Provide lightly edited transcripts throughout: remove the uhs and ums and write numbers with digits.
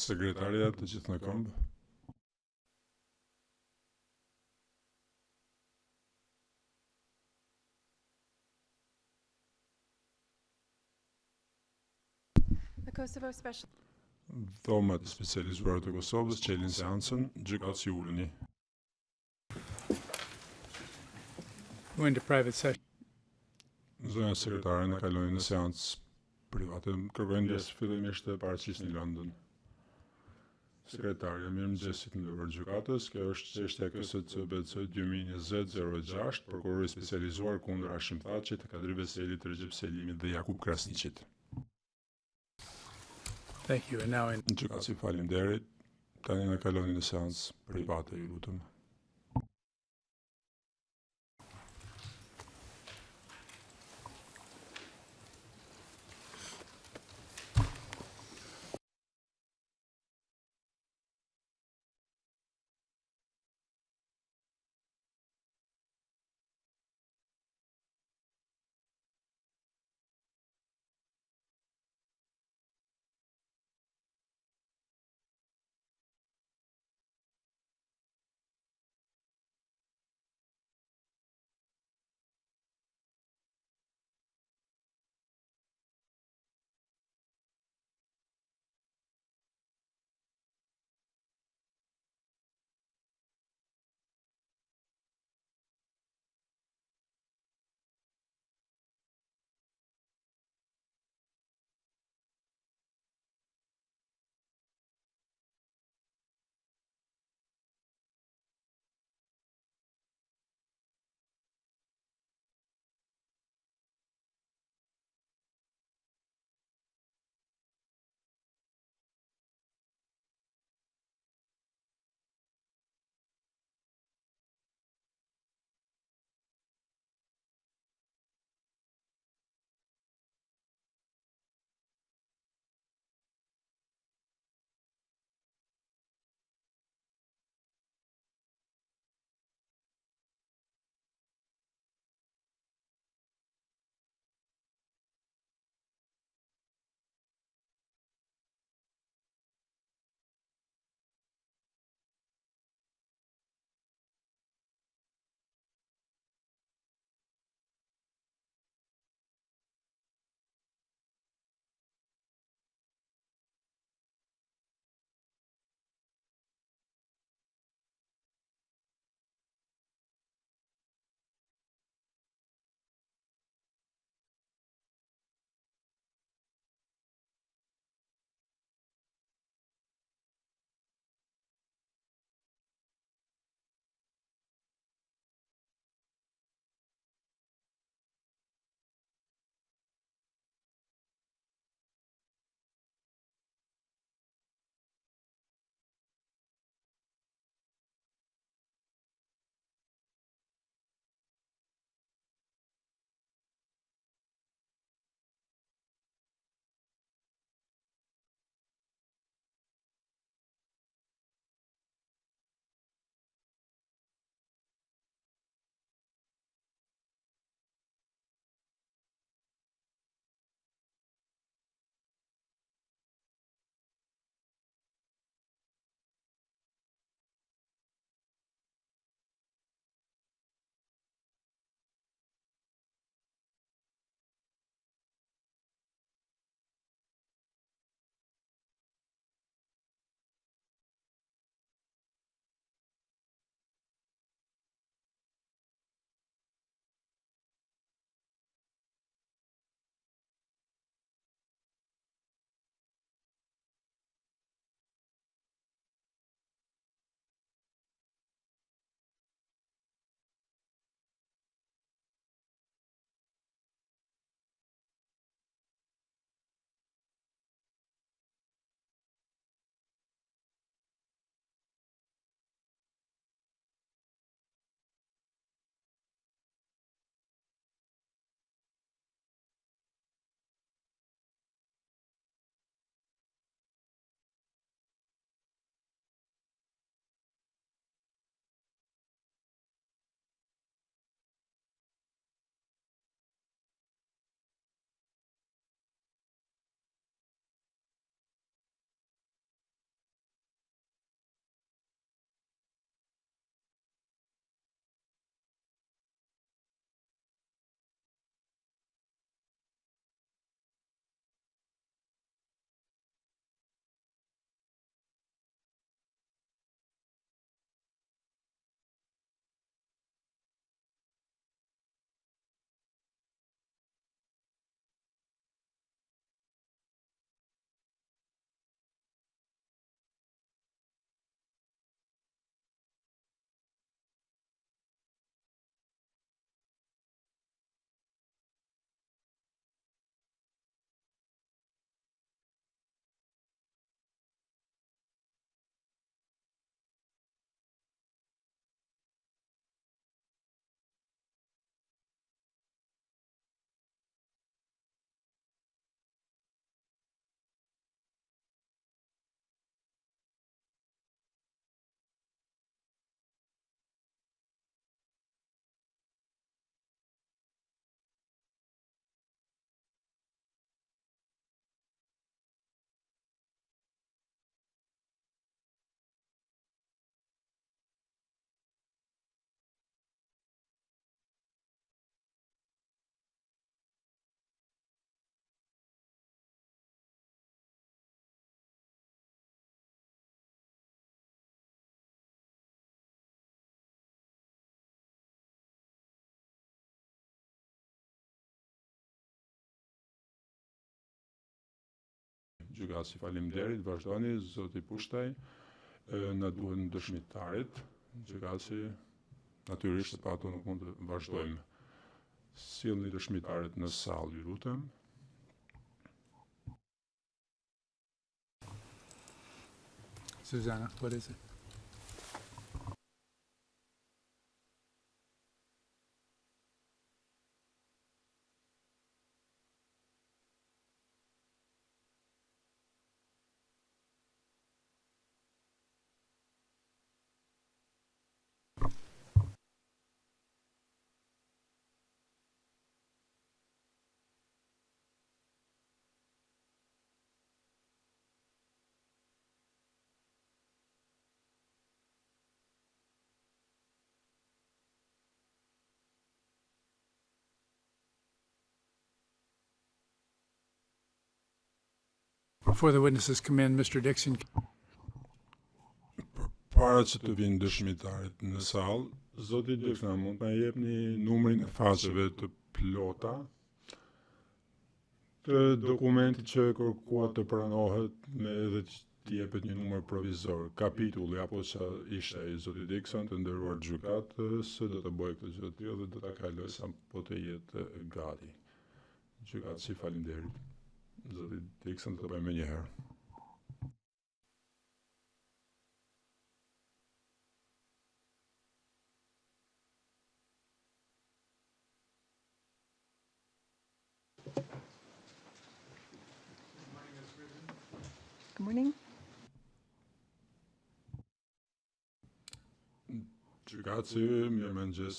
Sekretarja të gjithë në këmbë. The Kosovo Special. Dhomat e specializuara të Kosovës çelin seancën, gjykatësi ulni. Go into private session. Zonja sekretare në kaloni në seancë private. Kërkoj ndjes fillimisht të paraqisin London. Sekretarja, mirëmëngjesit në libër gjykatës. Kjo është çështja KSC BC 2020-06, prokurori specializuar kundër Hashim Thaçit, Kadri Veselit, Recep Selimit dhe Jakub Krasniqit. Thank you. And now in Gjykatësi, faleminderit. Tani në kaloni në seancë private, ju lutem. Gjykatësi, faleminderit, vazhdoni, zoti Pushtaj, na duhen dëshmitarit, gjykatësi, natyrisht pa ato nuk mund të vazhdojmë. Sillni dëshmitarit në sallë, ju lutem. Susanna, what is it? Before the witnesses come in, Mr. Dixon, Para që të vinë dëshmitarit në sallë, zoti Dixon, mund të na jepni numrin e faqeve të plota të dokumentit që kërkuat të pranohet me edhe të jepet një numër provizor, kapitulli apo që ishte ai zoti Dixon, të nderuar gjykatës, do të bëj këtë gjë të tillë dhe do ta kaloj sa po të jetë gati. Gjykatësi, faleminderit. Zoti Dixon, do të bëjmë një herë. Good morning. Gjykatësi, mirëmëngjes,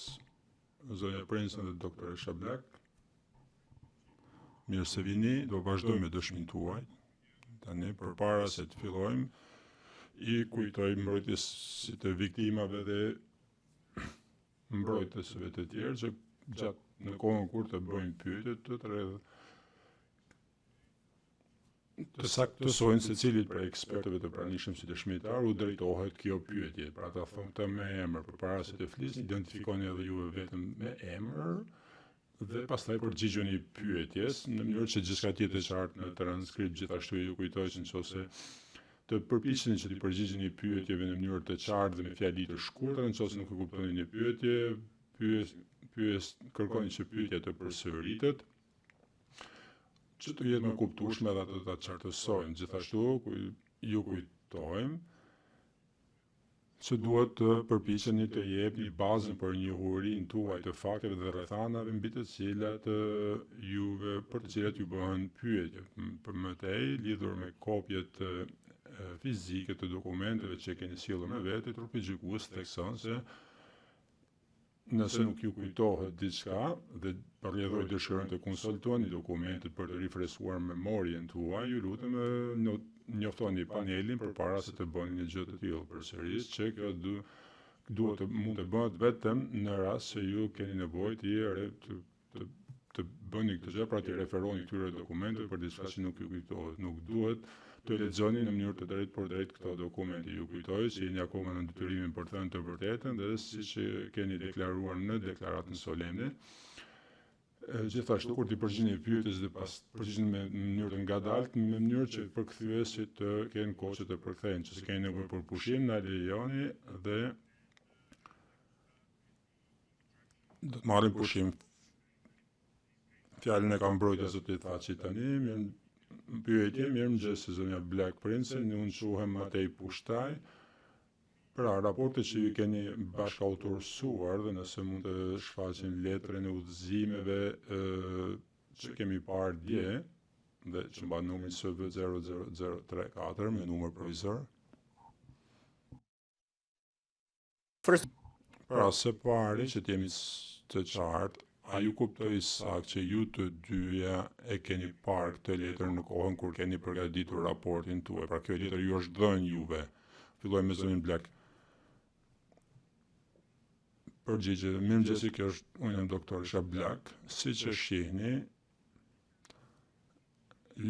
zonja Prinsen dhe doktoresha Black. Mirë se vini, do vazhdojmë me dëshmin tuaj. Tani, përpara se të fillojmë, i kujtoj mbrojtësit të viktimave dhe mbrojtësve të tjerë që gjatë në kohën kur të bëjmë pyetje të saktësojnë se cilit prej ekspertëve të pranishëm si dëshmitar u drejtohet kjo pyetje. Pra ta thonë të me emër, përpara se të flisni, identifikoni edhe juve vetëm me emër dhe pastaj përgjigjeni pyetjes në mënyrë që gjithçka të jetë e qartë në transkript. Gjithashtu ju kujtoj që nëse të përpiqeni që të përgjigjeni pyetjeve në mënyrë të qartë dhe me fjali të shkurtra, nëse nuk e kuptoni një pyetje, kërkoni që pyetja të përsëritet, që të jetë më kuptueshme dhe ato të qartësojnë. Gjithashtu, ju kujtojmë që duhet të përpiqeni të jepni bazën për njohurinë tuaj të fakteve dhe rrethanave mbi të cilat për të cilat ju bëhen pyetje. Për më tej, lidhur me kopjet fizike të dokumenteve që keni sjellur me vete, trupi gjykues thekson se nëse nuk ju kujtohet diçka dhe përjedhoj dëshirën të konsultoni dokumentet për të rifreskuar memorien tuaj, ju lutem njoftoni panelin përpara se të bëni një gjë të tillë përsëris, që kjo mund të bëhet vetëm në rast se ju keni nevojë të bëni këtë gjë, pra të referoni këtyre dokumenteve për diçka që nuk ju kujtohet. Nuk duhet të lexoni në mënyrë të drejtë për drejtë këto dokumente. Ju kujtoj se jeni akoma në detyrimin për të thënë të vërtetën dhe siç keni deklaruar në deklaratën solemne. Gjithashtu kur t'i përgjigjeni pyetjes dhe pas përgjigjeni me mënyrë të ngadaltë, në mënyrë që përkthyesit të kenë kohë që të përkthehen, që s'keni nevojë për pushim, na lejoni dhe do të marrim pushim. Fjalën e kam mbrojtja zoti Thaçi tani. Pyetje, mirëmëngjes zonja Black Prinsen, unë quhem Matej Pushtaj. Pra, raportet që ju keni bashkautorësuar dhe nëse mund të shfaqin letrën e udhëzimeve që kemi parë dje dhe që mban numrin SV0034 me numër provizor. Pra, së pari që t'jemi të qartë, a ju kuptoj saktë që ju të dyja e keni parë këtë letër në kohën kur keni përgatitur raportin tuaj? Pra, kjo letër ju është dhënë juve. Fillojmë me zonin Black. Përgjigje, mirëmëngjesi, kjo është unë jam doktoresha Black. Siç e shihni,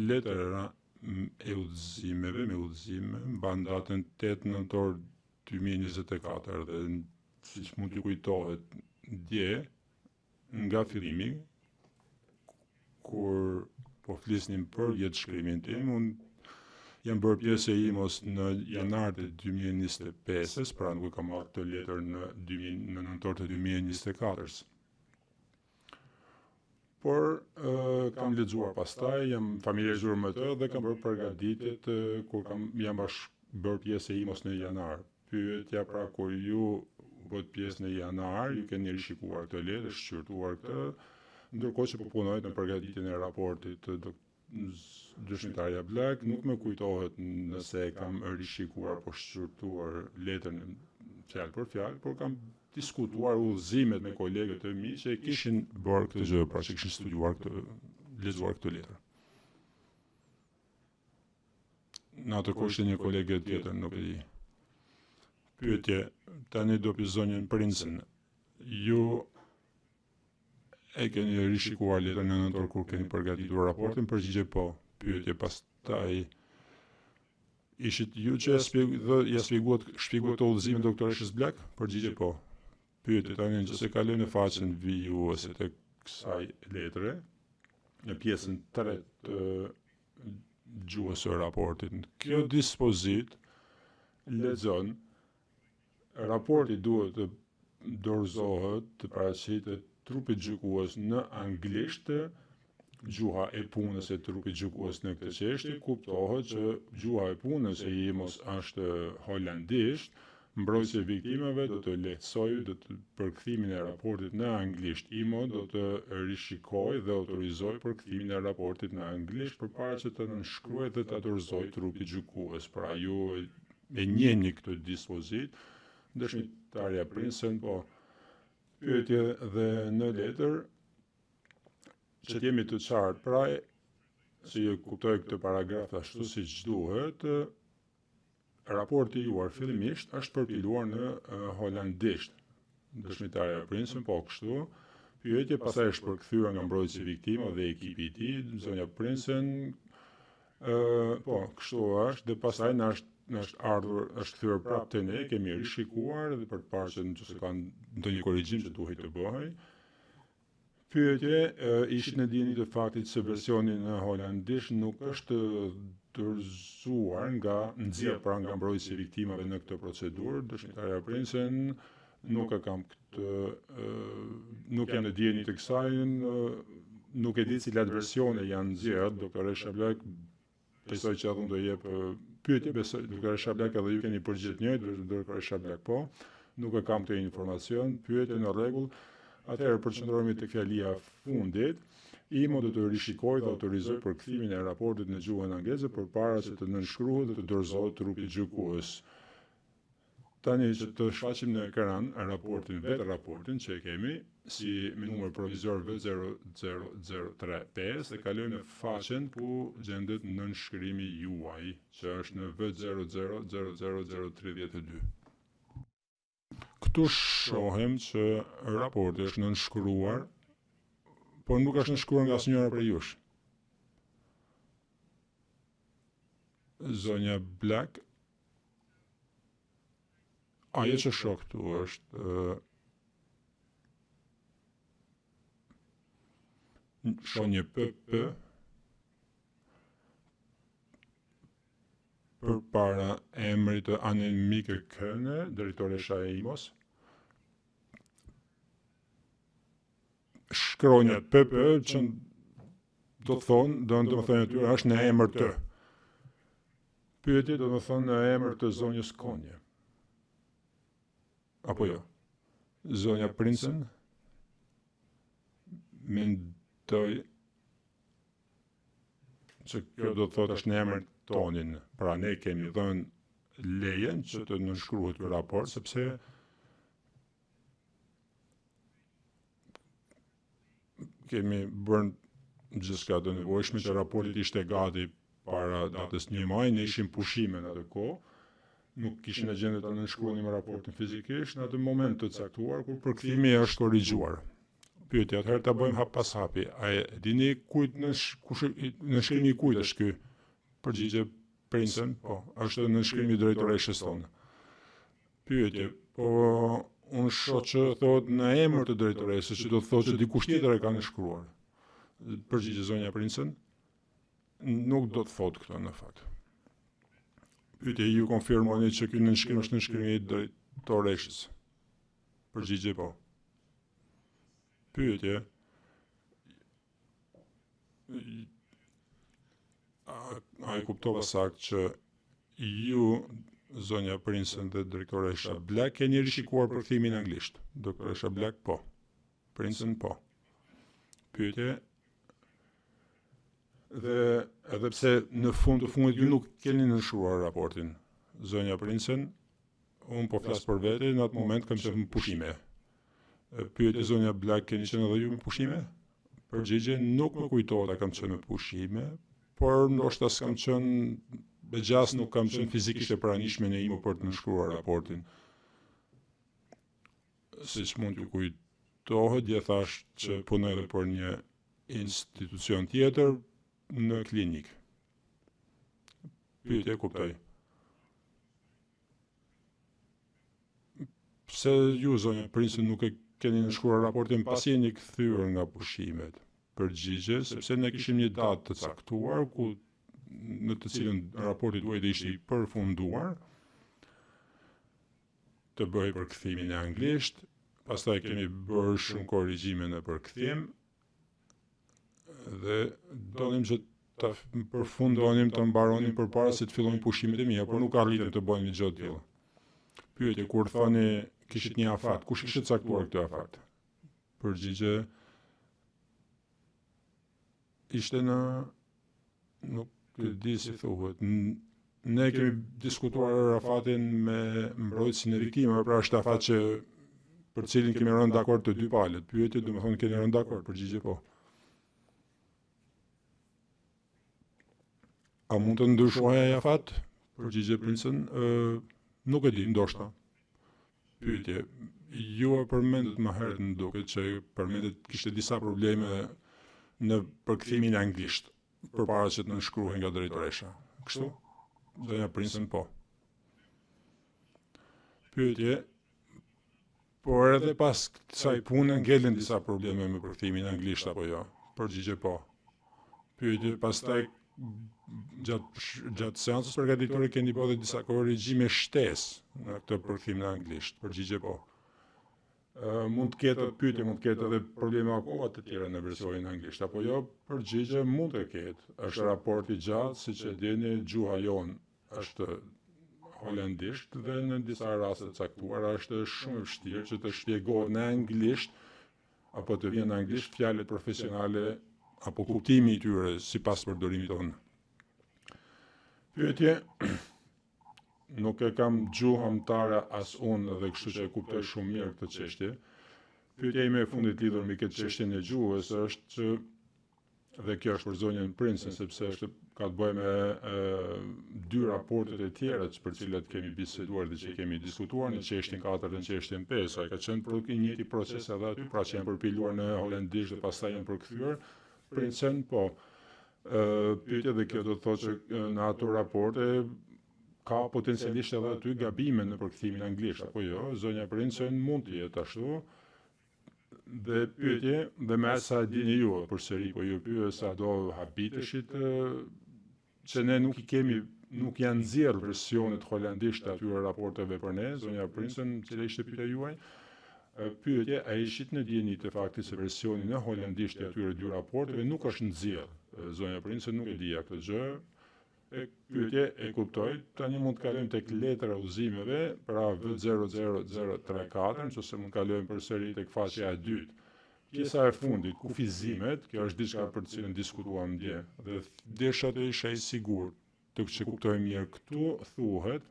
letra e udhëzimeve mban datën 8 nëntor 2024 dhe siç mund t'ju kujtohet dje nga fillimi, kur po flisnim për jetëshkrimin tim, unë jam bërë pjesë e IMO-s në janar të 2025-s, pra nuk kam marrë këtë letër në nëntor të 2024-s. Por kam lexuar pastaj, jam familiarizuar me të dhe kam bërë përgatitjet kur jam bërë pjesë e IMO-s në janar. Pyetja pra kur ju bët pjesë në janar, ju keni rishikuar këtë letër, shqyrtuar këtë, ndërkohë që po punoj në përgatitjen e raportit të dëshmitarja Blak, nuk më kujtohet nëse kam rishikuar po shqyrtuar letrën fjalë për fjalë, por kam diskutuar udhëzimet me kolegët e mi që kishin bërë këtë gjë, pra që kishin studiuar lexuar këtë letër. Në atë kohë ishte një kolege tjetër, nuk e di. Pyetje, tani do pi zonjën Princen. Ju e keni rishikuar letrën në nëntor kur keni përgatitur raportin? Përgjigje po. Pyetje, pastaj ishit ju që ja shpjeguat të udhëzimin doktoreshës Blak? Përgjigje po. Pyetje, tani nëse kalojmë në faqen vijuese të kësaj letre, në pjesën 3 të gjuhës së raportit. Kjo dispozit lexon raporti duhet të dorëzohet të paraqitet trupit gjykues në anglisht, gjuha e punës e trupit gjykues në këtë çështje, kuptohet që gjuha e punës e IMO-s është holandisht, mbrojtja e viktimave do të lehtësojë përkthimin e raportit në anglisht. IMO do të rishikojë dhe autorizojë përkthimin e raportit në anglisht përpara që të nënshkruajë dhe të dorëzojë trupi gjykues. Pra ju e njehni këtë dispozit. Dëshmitarja Princen, po pyetje dhe në letër që jemi të qartë, pra se ju kuptoj këtë paragraf ashtu siç duhet, raporti juar fillimisht është përpiluar në holandisht. Dëshmitarja Princen, po kështu. Pyetje pastaj është përkthyer nga mbrojtësi i viktimave dhe ekipi i tij, zonja Princen, po kështu është, dhe pastaj na është kthyer prapë te ne, kemi rishikuar dhe për të parë që nëse ka ndonjë korrigjim që duhet të bëhej. Pyetje, ishit në dieni të faktit se versioni në holandisht nuk është dorëzuar nga nxjerr pra nga mbrojtësi i viktimave në këtë procedurë. Dëshmitarja Princen, nuk e kam këtë, nuk jam në dieni të kësaj, nuk e di cilat versione janë nxjerrë. Doktoresha Blak, besoj që atë do jep pyetje, besoj doktoresha Blak edhe ju keni përgjigjet njëjtë, doktoresha Blak po, nuk e kam këtë informacion. Pyetje në rregull. Atëherë përqendrohemi tek fjalia fundit. IMO do të rishikojë dhe autorizojë përkthimin e raportit në gjuhën angleze përpara se të nënshkruhet dhe të dorëzohet trupi gjykues. Tani që të shfaqim në ekran raportin që e kemi si me numër provizor V00035 dhe kalojmë në faqen ku gjendet nënshkrimi juaj, që është në V0000032. Këtu shohim që raporti është nënshkruar, por nuk është nënshkruar nga asnjëra prej jush. Zonja Blak, ajo që shoh këtu është shoh një PP përpara emrit të Annemieke Köhne, drejtoresha e IMO-s. Shkronja PP që do të thonë atyre është në emër të. Pyetje do të thonë në emër të zonjës Konje. Apo jo? Zonja Princen, mendoj që kjo do të thotë është në emër tonin. Pra ne kemi dhënë lejen që të nënshkruhet ky raport, sepse kemi bërë gjithçka të nevojshme që raporti ishte gati para datës 1 maj, ne ishim pushime në atë kohë, nuk kishin gjendje të nënshkruanim raportin fizikisht në atë moment të caktuar kur përkthimi është korrigjuar. Pyetja, atëherë ta bëjmë hap pas hapi. A e dini kujt nënshkrimi i kujt është ky? Përgjigje Princen, po, është nënshkrimi i drejtoreshës tonë. Pyetje, po unë shoh që thotë në emër të drejtoresës, që do të thotë që dikush tjetër e ka nënshkruar. Përgjigje zonja Princen, nuk do të thotë këtë në fakt. Pyetje, ju konfirmoni që ky nënshkrim është nënshkrimi i drejtoreshës? Përgjigje po. Pyetje, a e kuptova sakt që ju, zonja Prinsen dhe drejtoresha Black, keni rishikuar përkthimin anglisht? Doktoresha Black po. Prinsen po. Pyetje, dhe edhe pse në fund të fundit ju nuk keni nënshkruar raportin, zonja Prinsen, unë po flas për vete, në atë moment kam qenë në pushime. Pyetje zonja Black, keni qenë edhe ju në pushime? Përgjigje, nuk më kujtohet a kam qenë në pushime, por ndoshta s'kam qenë begjas, nuk kam qenë fizikisht e pranishme në imo për të nënshkruar raportin. Siç mund t'ju kujtohet, dje thash që punoj edhe për një institucion tjetër në klinik. Pyetje, kuptoj. Pse ju, zonja Prinsen, nuk e keni nënshkruar raportin pasi jeni kthyer nga pushimet? Përgjigje, sepse ne kishim një datë të caktuar në të cilën raporti duhej të ishte i përfunduar, të bëhej përkthimin e anglisht, pastaj kemi bërë shumë korrigjime në përkthim dhe donim që ta përfundonim, të mbaronim përpara se të fillojnë pushimet e mia, por nuk arritëm të bëjmë gjë të tillë. Pyetje, kur thoni kishit një afat, kush kishte caktuar këtë afat? Përgjigje, ishte në, nuk e di si thuhet, ne kemi diskutuar afatin me mbrojtësin e viktimave, pra është afat që për cilin kemi rënë dakord të dy palët. Pyetje, do të thonë keni rënë dakord? Përgjigje po. A mund të ndryshojë ai afat? Përgjigje Prinsen, nuk e di, ndoshta. Pyetje, ju e përmendët më herët më duket që përmendët kishte disa probleme në përkthimin anglisht, përpara që të nënshkruhej nga drejtoresha. Kështu? Zonja Prinsen po. Pyetje, por edhe pas kësaj pune ngelen disa probleme me përkthimin anglisht apo jo? Përgjigje po. Pyetje, pastaj gjatë seancës përgatitore keni bërë disa korrigjime shtesë në këtë përkthim në anglisht? Përgjigje po. Mund të ketë pyetje, mund të ketë edhe probleme akoma të tjera në versionin anglisht, apo jo? Përgjigje, mund të ketë. Është raport i gjatë, siç e dini, gjuha jon është holandisht dhe në disa raste të caktuara është shumë e vështirë që të shpjegohet në anglisht apo të vjen në anglisht fjalët profesionale apo kuptimi i tyre sipas përdorimit tonë. Pyetje, nuk e kam gjuhamtare as unë dhe kështu që e kuptoj shumë mirë këtë çështje. Pyetja ime e fundit lidhur me këtë çështjen e gjuhës është që, dhe kjo është për zonjën Prinsen, sepse ka të bëjë me dy raportet e tjera për cilat kemi biseduar dhe që kemi diskutuar në çështjen 4 dhe në çështjen 5. Ai ka qenë i njëjti proces edhe aty, pra që janë përpiluar në holandisht dhe pastaj janë përkthyer. Prinsen po. Pyetja dhe kjo do të thotë që në ato raporte ka potencialisht edhe aty gabime në përkthimin anglisht, apo jo? Zonja Prinsen mund të jetë ashtu. Dhe pyetje, dhe me sa dini ju, përsëri, po ju pyet sa do habiteshit që ne nuk janë nxjerrë versionet holandisht atyre raporteve për ne, zonja Prinsen, cila ishte pyetja juaj. Pyetje, a ishit në dieni të faktit se versioni në holandisht e atyre dy raporteve nuk është nxjerrë? Zonja Prinsen nuk e dija këtë gjë. Pyetje, e kuptoj, tani mund të kalojmë tek letra udhëzimeve, pra V00034, ose mund të kalojmë përsëri tek faqja e dytë. Pjesa e fundit, kufizimet, kjo është diçka për të cilën diskutuam dje, dhe desha të isha i sigurt, të që kuptoj mirë këtu, thuhet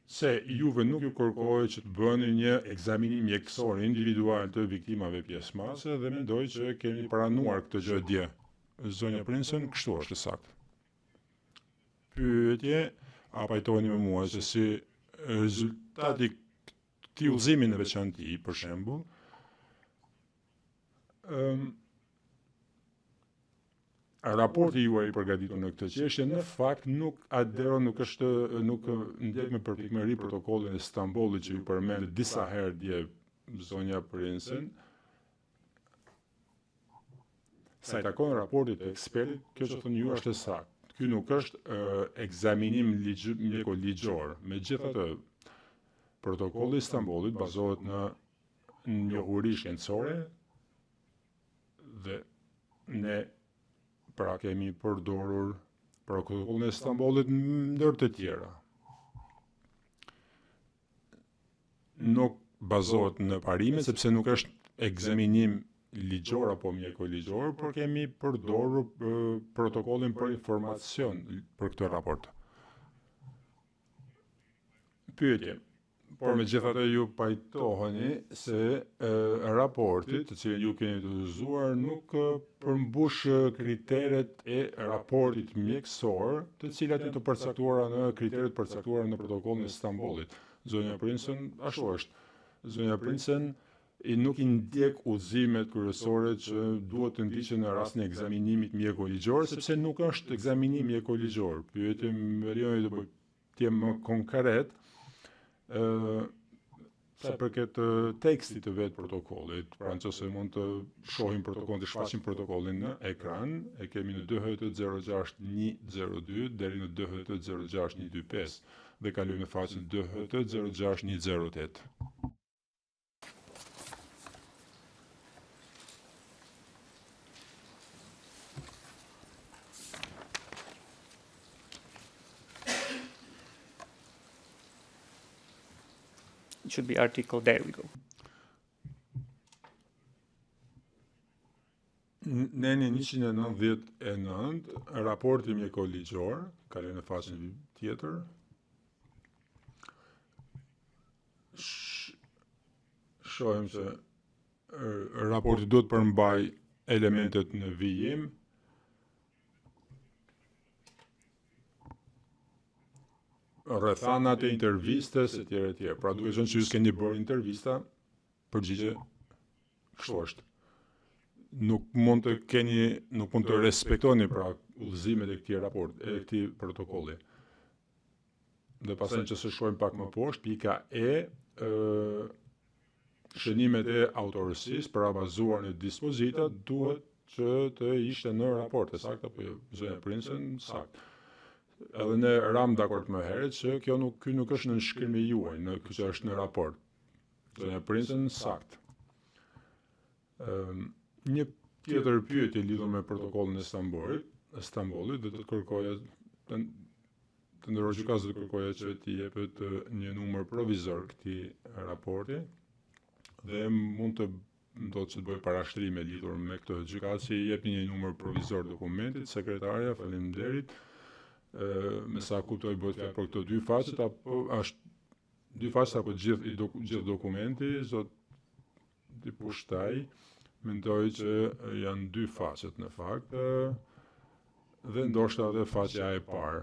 se juve nuk ju kërkohet që të bëni një ekzaminim mjekësor individual të viktimave pjesëmarrëse dhe mendoj që kemi pranuar këtë gjë dje. Zonja Prinsen, kështu është saktë. Pyetje, a pajtoheni me mua se si rezultati këtij udhëzimi në veçantë, për shembull, raporti juaj i përgatitur në këtë çështje në fakt nuk aderon, nuk ndjek me përpikmëri protokollin e Stambollit që ju përmendet disa herë dje zonja Prinsen. Sa i takon raportit e ekspertit, kjo që thonë ju është saktë. ky nuk është ekzaminim mjekoligjor. Megjithatë, protokolli i Istanbulit bazohet në njohuri shkencore dhe ne pra kemi përdorur protokollin e Istanbulit ndër të tjera. Nuk bazohet në parime sepse nuk është ekzaminim ligjor apo mjekoligjor, por kemi përdorur protokollin për informacion për këtë raport. Pyetje. Por megjithatë ju pajtoheni se raporti të cilin ju keni të udhëzuar nuk përmbush kriteret e raportit mjekësor, të cilat janë të përcaktuara në kriteret përcaktuara në protokollin e Istanbulit. Zonja Prinsen ashtu është. Zonja Prinsen nuk i ndjek udhëzimet kryesore që duhet të ndiqen në rastin e ekzaminimit mjekoligjor, sepse nuk është ekzaminim mjekoligjor. Pyetja më lejon të bëj të jem më konkret. Sa përket tekstit të vetë protokollit, pra nëse mund të shohim protokollin, të shfaqim protokollin në ekran, e kemi në DHT 06102 deri në DHT 06125 dhe kalojmë në faqen DHT 06108. It should be article, there we go. Neni 199, raporti mjekoligjor, kalojmë në faqen tjetër. Shohim se raporti duhet përmbaj elementet në vijim. Rrethanat e intervistës e tjera e tjera. Pra duke qenë që ju s'keni bërë intervista, përgjigje kështu është. Nuk mund të respektoni pra udhëzimet e këtij raporti, e këtij protokolli. Dhe pastaj që se shohim pak më poshtë, pika E, shënimet e autorësisë para bazuar në dispozita duhet që të ishte në raport, e saktë apo jo? Zonja Prinsen, saktë. Edhe ne ram dakord më herët që ky nuk është në shkrimin juaj, që është në raport. Zonja Prinsen, saktë. Një tjetër pyetje lidhur me protokollin e Istanbulit, dhe të kërkoja të ndërroj gjykatës të kërkoja që t'i jepet një numër provizor këtij raporti dhe mund të që të bëj parashtrime lidhur me këtë. Gjykatës i jep një numër provizor dokumentit, sekretarja, faleminderit. Me sa kuptoj bëhet fjalë për këto dy faqet apo është dy faqe apo gjithë dokumenti, zot di pushtaj, mendoj që janë dy faqet në fakt, dhe ndoshta edhe faqja e parë,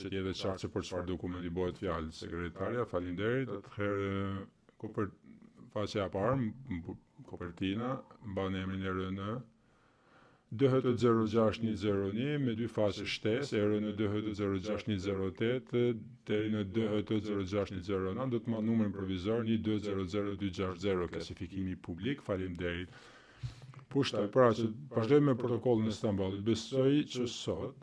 që t'jetë qartë se për çfarë dokumenti bëhet fjalë. Sekretarja, faleminderit, atëherë faqja e parë, kopertina, mban emrin e RN DHT 06101 me dy faqe shtesë, erë në DHT 06108 deri në DHT 06109, do të marr numrin provizor 1200260, klasifikimi publik. Faleminderit. Pushtaj, pra që vazhdojmë me protokollin e Istanbulit, besoj që sot,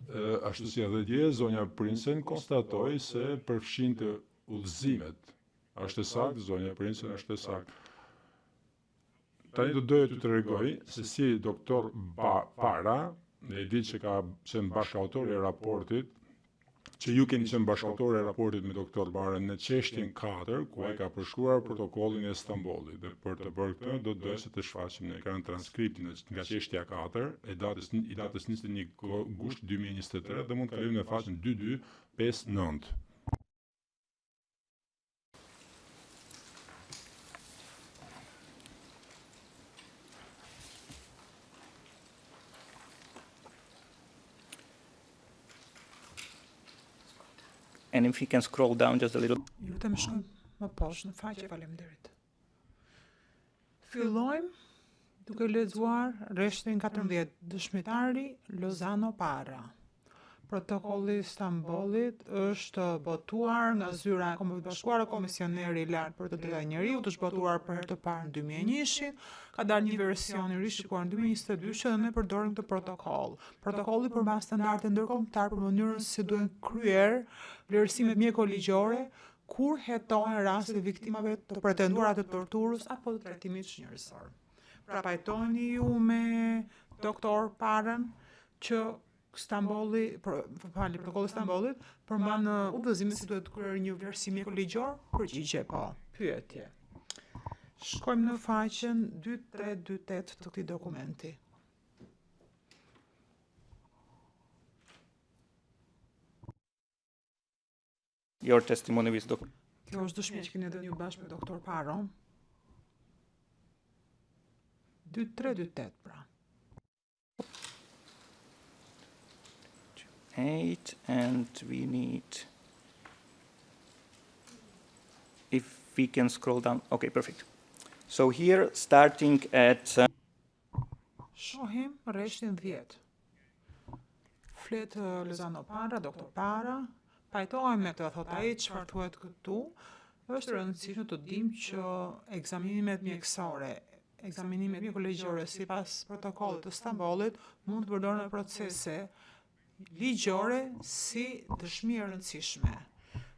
ashtu si edhe dje, zonja Prinsen konstatoi se përfshinte udhëzimet. Është e saktë, zonja Prinsen, është e saktë. Tani do doja t'ju tregoj se si doktor Para, e di që ka qenë bashkëautor e raportit, që ju keni qenë bashkëautor e raportit me doktor Bara në çështjen 4, ku ai ka përshkruar protokollin e Istanbulit. Dhe për të bërë këtë, do doja se të shfaqim në ekran transkriptin nga çështja 4 i datës 21 gusht 2023 dhe mund të kalojmë në faqen 2259. And if you can scroll down just a little. Ju lutem shumë më poshtë në faqe, faleminderit. Fillojmë duke lexuar rreshtin 14, dëshmitari Lozano Para. Protokolli i Stambollit është botuar nga zyra e Kombeve të Bashkuara, Komisioneri i Lartë për të Drejtat e Njerëzit, është botuar për herë të parë në 2001, ka dalë një version i rishikuar në 2022 që ne përdorim këtë protokoll. Protokolli përmban standarde ndërkombëtare për mënyrën se si duhen kryer vlerësimet mjekoligjore kur hetohen raste viktimave të pretenduara të torturës apo të trajtimit njerëzor. Pra pajtoheni ju me doktor Parën që protokolli i Stambollit përmban udhëzimin se si duhet kryer një vlerësim mjekoligjor? Përgjigje po. Pyetje. Shkojmë në faqen 2328 të këtij dokumenti. Your testimony with Dr. Kjo është dëshmia që keni dhënë ju bashkë me doktor Paron. 2328 pra. 8, and we need, if we can scroll down. Okay, perfect. So here, starting at Shohim rreshtin 10. Flet Lozano Para, doktor Para, pajtohem me këtë, thot ai, çfarë thuhet këtu, është rëndësishme të dimë që ekzaminimet mjekësore, ekzaminimet mjekoligjore sipas protokollit të Stambollit mund të përdoren në procese ligjore si dëshmi e rëndësishme.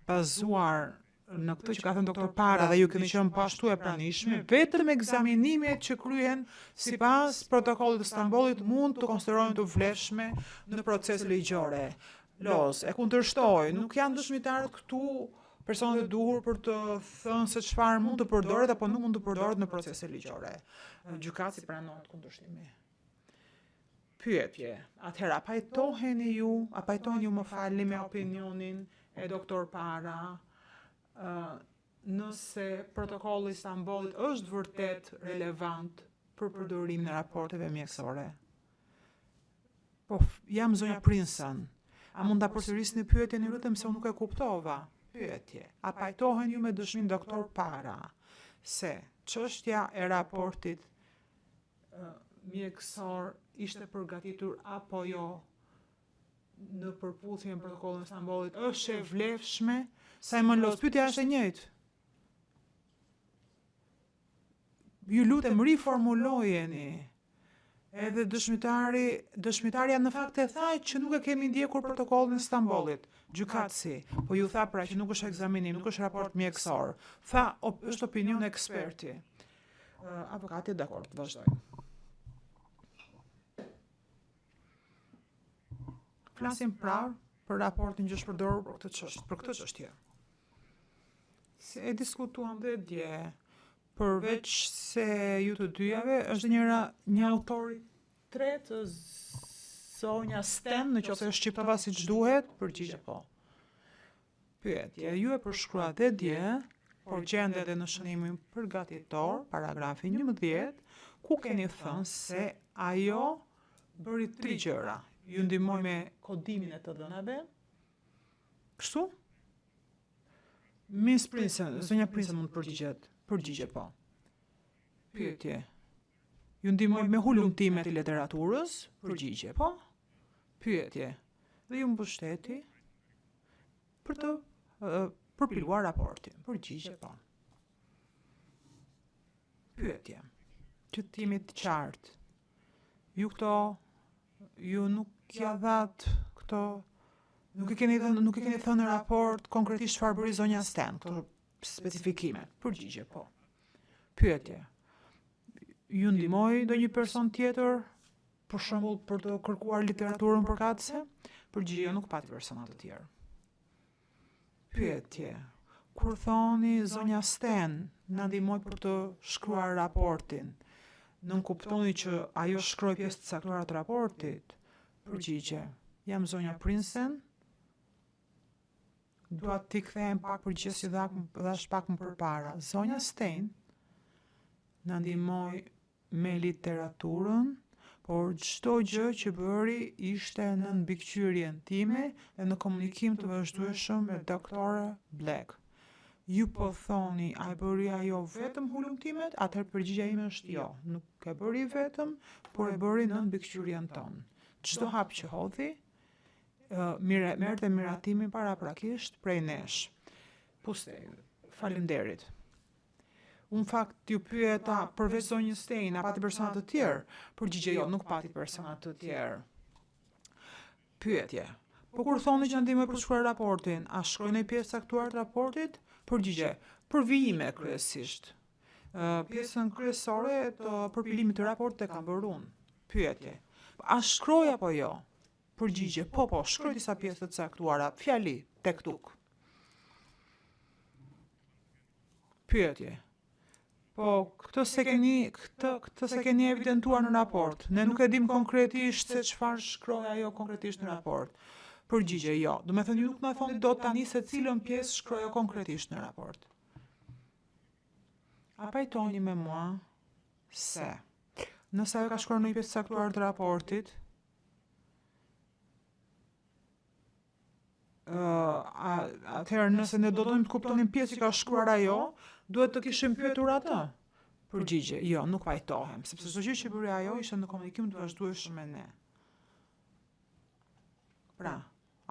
Bazuar në këtë që ka thënë doktor Para dhe ju keni qenë pashtu e pranishme, vetëm ekzaminimet që kryhen sipas protokollit të Stambollit mund të konsiderohen të vlefshme në procese ligjore. Los, e kundërshtoj, nuk janë dëshmitarët këtu personat e duhur për të thënë se çfarë mund të përdoret apo nuk mund të përdoret në procese ligjore. Gjykatësi pranon kundërshtimi. Pyetje, atëherë a pajtoheni ju më falni me opinionin e doktor Para, nëse protokolli i Stambollit është vërtet relevant për përdorimin e raporteve mjekësore? Po, jam zonja Prinsen. A mund ta përsërisni pyetjen, lutem, se unë nuk e kuptova? Pyetje, a pajtohen ju me dëshmin doktor Para se çështja e raportit mjekësor ishte përgatitur apo jo në përputhje me protokollin e Stambollit, është e vlefshme? Simon Los, pyetja është e njëjtë. Ju lutem, riformulojeni. Edhe dëshmitarja në fakt e tha që nuk e kemi ndjekur protokollin e Stambollit. Gjykatësi, po ju tha pra që nuk është ekzaminim, nuk është raport mjekësor. Tha, është opinion eksperti. Avokati, dakord, vazhdojmë. Flasim pra për raportin që është përdorur për këtë çështje. Se e diskutuam dhe dje, përveç se ju të dyjave, është një autor i tretë, zonja Sten, në qoftë se shqiptova siç duhet, përgjigje po. Pyetje, ju e përshkrua dhe dje, por gjendet edhe në shënimin përgatitor, paragrafi 11, ku keni thënë se ajo bëri 3 gjëra. Ju ndihmoj me kodimin e të dhënave. Kështu? Miss Prinsen, zonja Prinsen mund përgjigjet. Përgjigje po. Pyetje. Ju ndihmoj me hulumtimet e literaturës. Përgjigje po. Pyetje. Dhe ju mbështeti për të përpiluar raportin. Përgjigje po. Pyetje. Që të jemi të qartë. Ju nuk ja dhat këto, nuk i keni thënë në raport konkretisht çfarë bëri zonja Sten, këto specifikime. Përgjigje po. Pyetje. Ju ndihmoi ndonjë person tjetër, për shembull për të kërkuar literaturën përkatëse? Përgjigje, nuk pati persona të tjerë. Pyetje. Kur thoni zonja Sten na ndihmoi për të shkruar raportin, nuk kuptoni që ajo shkroi pjesë të caktuara të raportit? Përgjigje. Jam zonja Prinsen. Dua t'i kthehem pak përgjigjes që dhash pak më përpara. Zonja Sten na ndihmoi me literaturën, por çdo gjë që bëri ishte në mbikëqyrjen time dhe në komunikim të vazhdueshëm me doktore Black. Ju po thoni, a e bëri ajo vetëm hulumtimet? Atëherë përgjigjja ime është jo. Nuk e bëri vetëm, por e bëri në mbikëqyrjen tonë. Çdo hap që hodhi, merrte miratimin paraprakisht prej nesh. Pustej, faleminderit. Unë fakt t'ju pyeta përveç zonjës Stein, a pati persona të tjerë? Përgjigje jo, nuk pati persona të tjerë. Pyetje. Po kur thoni që ndihmoj për shkruar raportin, a shkroj në pjesë caktuar të raportit? Përgjigje. Për vijime kryesisht. Pjesën kryesore të përpilimit të raportit e kam bërë unë. Pyetje. A shkroj apo jo? Përgjigje. Po, shkroj disa pjesë të caktuara. Fjali, tek tuk. Pyetje. Po, këtë se keni evidentuar në raport. Ne nuk e dim konkretisht se çfarë shkroj ajo konkretisht në raport. Përgjigje, jo. Do me thënë, ju nuk na thoni dot tani se cilën pjesë shkrojo konkretisht në raport. A pajtoni me mua se nëse ajo ka shkruar në një pjesë caktuar të raportit, atëherë nëse ne do të kuptonim pjesë që ka shkruar ajo, duhet të kishim pyetur atë. Përgjigje, jo, nuk pajtohem, sepse çdo gjë që bëri ajo ishte në komunikim të vazhdueshëm me ne. Pra,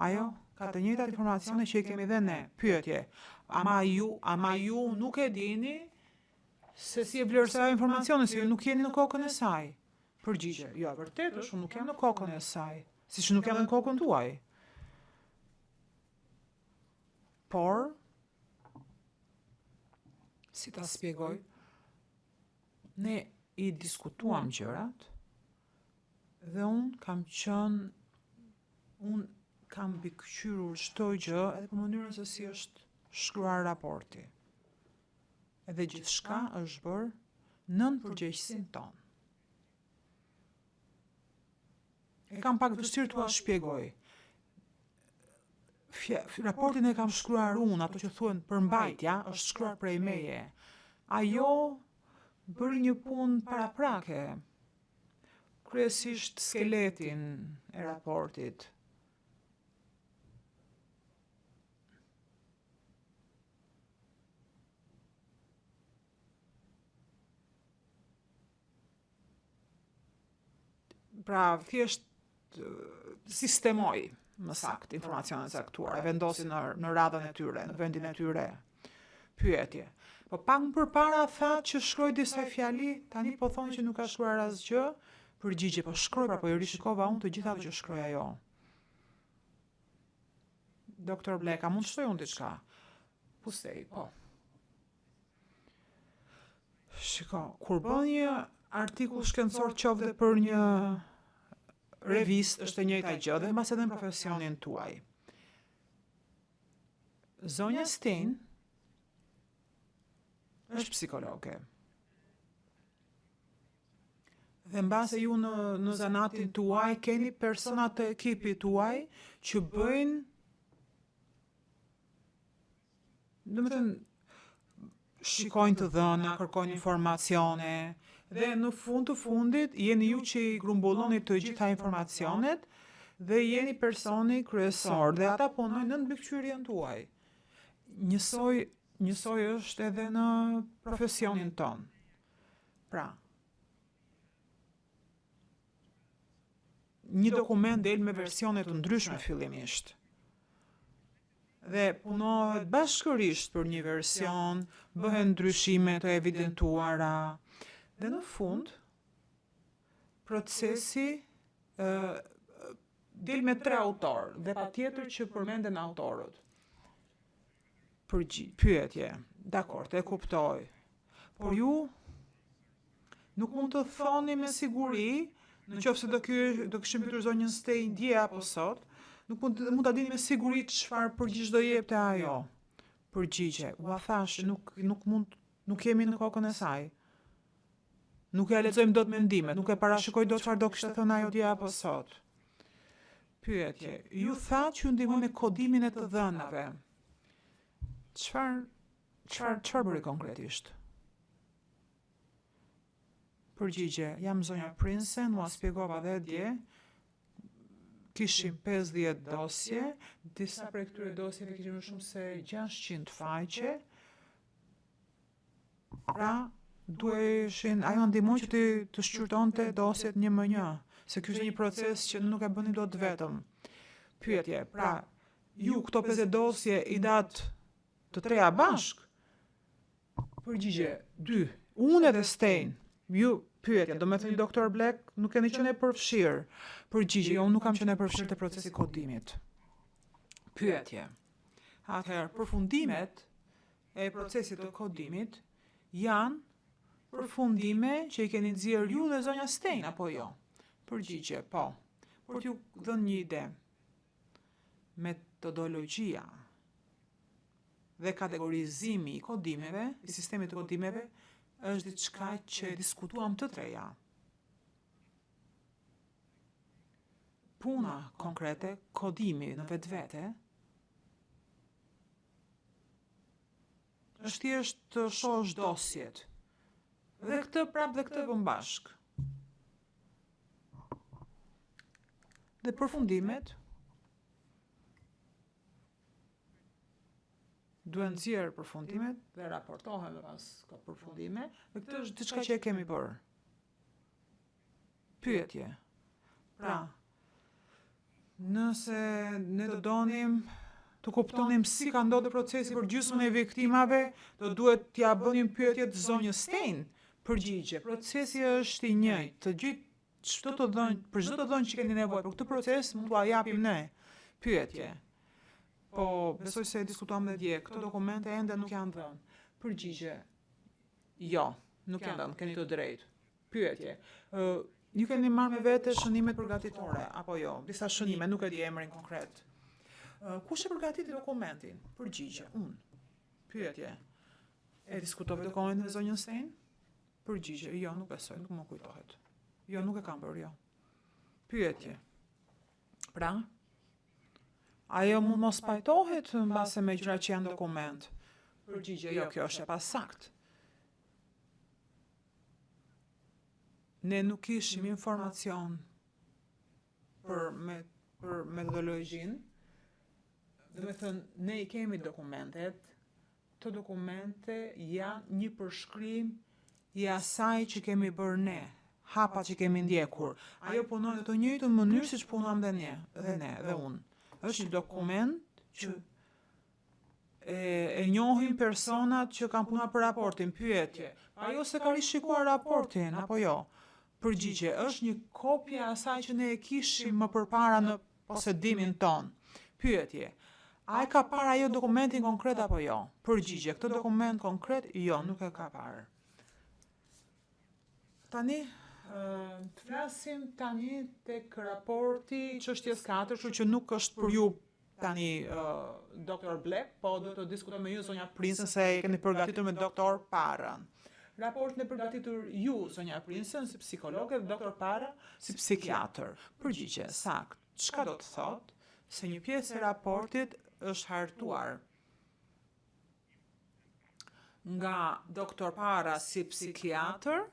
ajo ka të njëjtat informacione që i kemi dhe ne. Pyetje, ama ju nuk e dini se si e vlerësoj informacione, se ju nuk jeni në kokën e saj. Përgjigje, jo, vërtet është, unë nuk jam në kokën e saj, siç nuk jam në kokën tuaj. Por, si ta shpjegoj, ne i diskutuam gjërat dhe unë kam bikëqyrur çdo gjë edhe për mënyrën se si është shkruar raporti. Edhe gjithçka është bërë nën përgjegjësinë tonë. E kam pak vështirë t'ua shpjegoj. Raportin e kam shkruar unë, ato që thuhen përmbajtja, është shkruar prej meje. Ajo bëri një punë paraprake, kryesisht skeletin e raportit. Pra, thjesht sistemoj, më saktë, informacionet caktuara, e vendosi në radhën e tyre, në vendin e tyre. Pyetje. Po pak më përpara tha që shkroj disa fjali, tani po thonë që nuk ka shkruar asgjë. Përgjigje, po shkroj, pra po i rishikova unë të gjitha ato që shkroj ajo. Doktor Bleka, mund të shtoj unë diçka? Pustej, po. Shiko, kur bën një artikull shkencor qoftë për një revistë është e njëjta gjë dhe mbas edhe në profesionin tuaj. Zonja Stein është psikologe. Dhe mbase ju në zanatin tuaj keni persona të ekipit tuaj që bëjnë, domethënë, shikojnë të dhëna, kërkojnë informacione, dhe në fund të fundit jeni ju që i grumbulloni të gjitha informacionet dhe jeni personi kryesor dhe ata punojnë në mbikëqyrjen tuaj. Njësoj është edhe në profesionin ton. Pra, një dokument del me versione të ndryshme fillimisht. Dhe punohet bashkërisht për një version, bëhen ndryshime të evidentuara. Dhe në fund, procesi del me 3 autor dhe patjetër që përmenden autorët. Pyetje, dakor, e kuptoj. Por ju nuk mund të thoni me siguri, nëse do kishim pyetur zonjën Stein dje apo sot, nuk mund ta dini me siguri çfarë përgjigje do jepte ajo. Përgjigje, ua thash, nuk jemi në kokën e saj. Nuk e lexojmë dot mendimet, nuk e parashikoj dot çfarë do kishte thënë ajo dje apo sot. Pyetje, ju tha që ju ndihmoj me kodimin e të dhënave. Çfarë bëri konkretisht? Përgjigje, jam zonja Prinsen, mua shpjegova dhe dje, kishim 50 dosje, disa prej këtyre dosjeve kishim më shumë se 600 faqe, pra, duheshin, ajo ndihmoi që të shqyrtonte dosjet një më një, se ky është një proces që nuk e bënim dot vetëm. Pyetje, pra, ju këto 50 dosje i datë të treja bashk? Përgjigje, 2. Unë edhe Stein, ju pyetje, do me thënë doktor Black, nuk keni qenë e përfshirë. Përgjigje, jo, unë nuk kam qenë e përfshirë të procesi kodimit. Pyetje, atëherë, përfundimet e procesit të kodimit janë përfundime që i keni nxjerrë ju dhe zonja Stein, apo jo? Përgjigje, po. Për t'ju dhënë një ide, metodologjia dhe kategorizimi i kodimeve, i sistemit të kodimeve, është diçka që diskutuam të treja. Puna konkrete, kodimi në vetvete, është thjesht të shohësh dosjet. Dhe këtë prap dhe këtë vën bashk. Dhe përfundimet duhen nxjerrë përfundimet dhe raportohen pas ka përfundime, dhe këtë është diçka që e kemi bërë. Pyetje. Pra, nëse ne do donim të kuptonim si ka ndodhur procesi për gjysmën e viktimave, do duhet t'ja bënim pyetjet zonjës Stein. Përgjigje, procesi është i njëjtë, të gjithë për çdo të dhënë që keni nevojë për këtë proces mund t'ua japim ne. Pyetje. Po, besoj se diskutuam dhe dje, këto dokumente ende nuk janë dhënë. Përgjigje. Jo, nuk janë dhënë, keni të drejtë. Pyetje. Ju keni marrë me vete shënimet përgatitore, apo jo? Disa shënime, nuk e di emrin konkret. Kush e përgatiti dokumentin? Përgjigje. Unë. Pyetje. E diskutove dokumentin me zonjën Stein? Përgjigje. Jo, nuk besoj, nuk më kujtohet. Jo, nuk e kam bërë, jo. Pyetje. Pra, ajo mund mos pajtohet në base me gjëra që janë dokument. Përgjigje, jo, kjo është e pasakt. Ne nuk ishim informacion për metodologjinë, dhe me thënë, ne i kemi dokumentet, të dokumente janë një përshkrim i asaj që kemi bërë ne, hapa që kemi ndjekur. Ajo punon në të njëjtën mënyrë siç punuam dhe ne, dhe unë. Është një dokument që e njohin personat që kanë punuar për raportin. Pyetje. Ajo se ka rishikuar raportin, apo jo? Përgjigje, është një kopje asaj që ne e kishim më përpara në posedimin ton. Pyetje. A e ka parë ajo dokumentin konkret apo jo? Përgjigje, këtë dokument konkret, jo, nuk e ka parë. Tani, të flasim tani tek raporti çështjes 4, kështu që nuk është për ju tani Dr. Black, po do të diskutoj me ju zonja Princën se e keni përgatitur me Dr. Parën. Raportin e përgatitur ju, zonja Princën, si psikologe dhe Dr. Para si psikiatër. Përgjigje, sakt. Çka do të thotë se një pjesë e raportit është hartuar nga Dr. Para si psikiatër,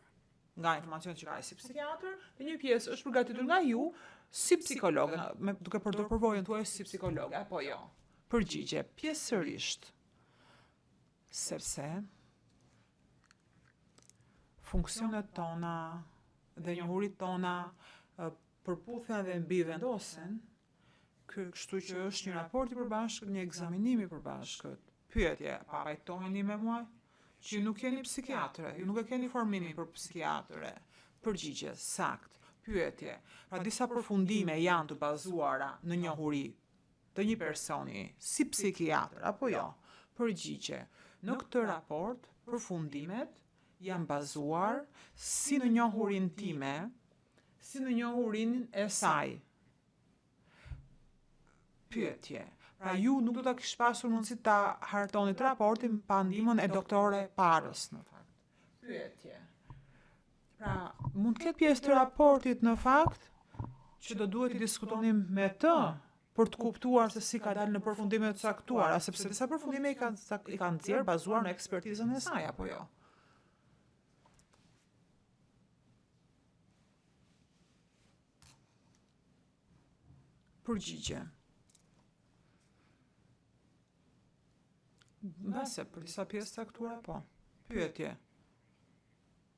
nga informacion që ka si psikiatër, dhe një pjesë është përgatitur nga ju si psikologe, duke përdorur përvojën tuaj si psikologe, apo jo? Përgjigje, pjesërisht, sepse funksionet tona dhe njohurit tona përputhen dhe mbivendosen, kështu që është një raport i përbashkët, një ekzaminim i përbashkët. Pyetje, pa pajtoheni me mua? Që ju nuk jeni psikiatre, ju nuk e keni formimin për psikiatre. Përgjigje, sakt. Pyetje, pra disa përfundime janë të bazuara në njohuri të një personi si psikiatër, apo jo? Përgjigje, në këtë raport, përfundimet janë bazuar si në njohurin time, si në njohurin e saj. Pyetje, pra ju nuk do ta kish pasur mundësi ta hartonit raportin pa ndihmën e doktore Parës, në fakt. Pyetje. Pra, mund të ketë pjesë të raportit në fakt që do duhet të diskutonim me të për të kuptuar se si ka dalë në përfundime të caktuara, sepse disa përfundime i kanë nxjerrë bazuar në ekspertizën e saj, apo jo? Përgjigje. Mbase, për disa pjesë caktuara, po. Pyetje.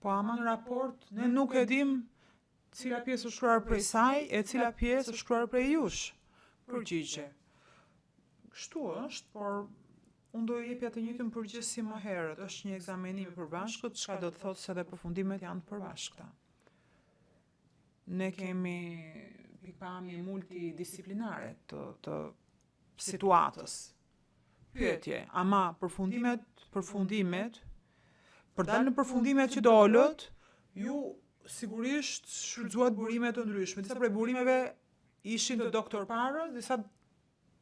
Po ama në raport, ne nuk e dim cila pjesë është shkruar prej saj e cila pjesë është shkruar prej jush. Përgjigje. Kështu është, por unë do jepja të njëjtën përgjegjësi më herët. Është një ekzamenim i përbashkët, çka do të thotë se edhe përfundimet janë të përbashkëta. Ne kemi pikpamje multidisciplinare të situatës. Pyetje, ama përfundimet, për dalë në përfundimet që dolët, ju sigurisht shfrytzuat burime të ndryshme. Disa prej burimeve ishin të doktor Parës, disa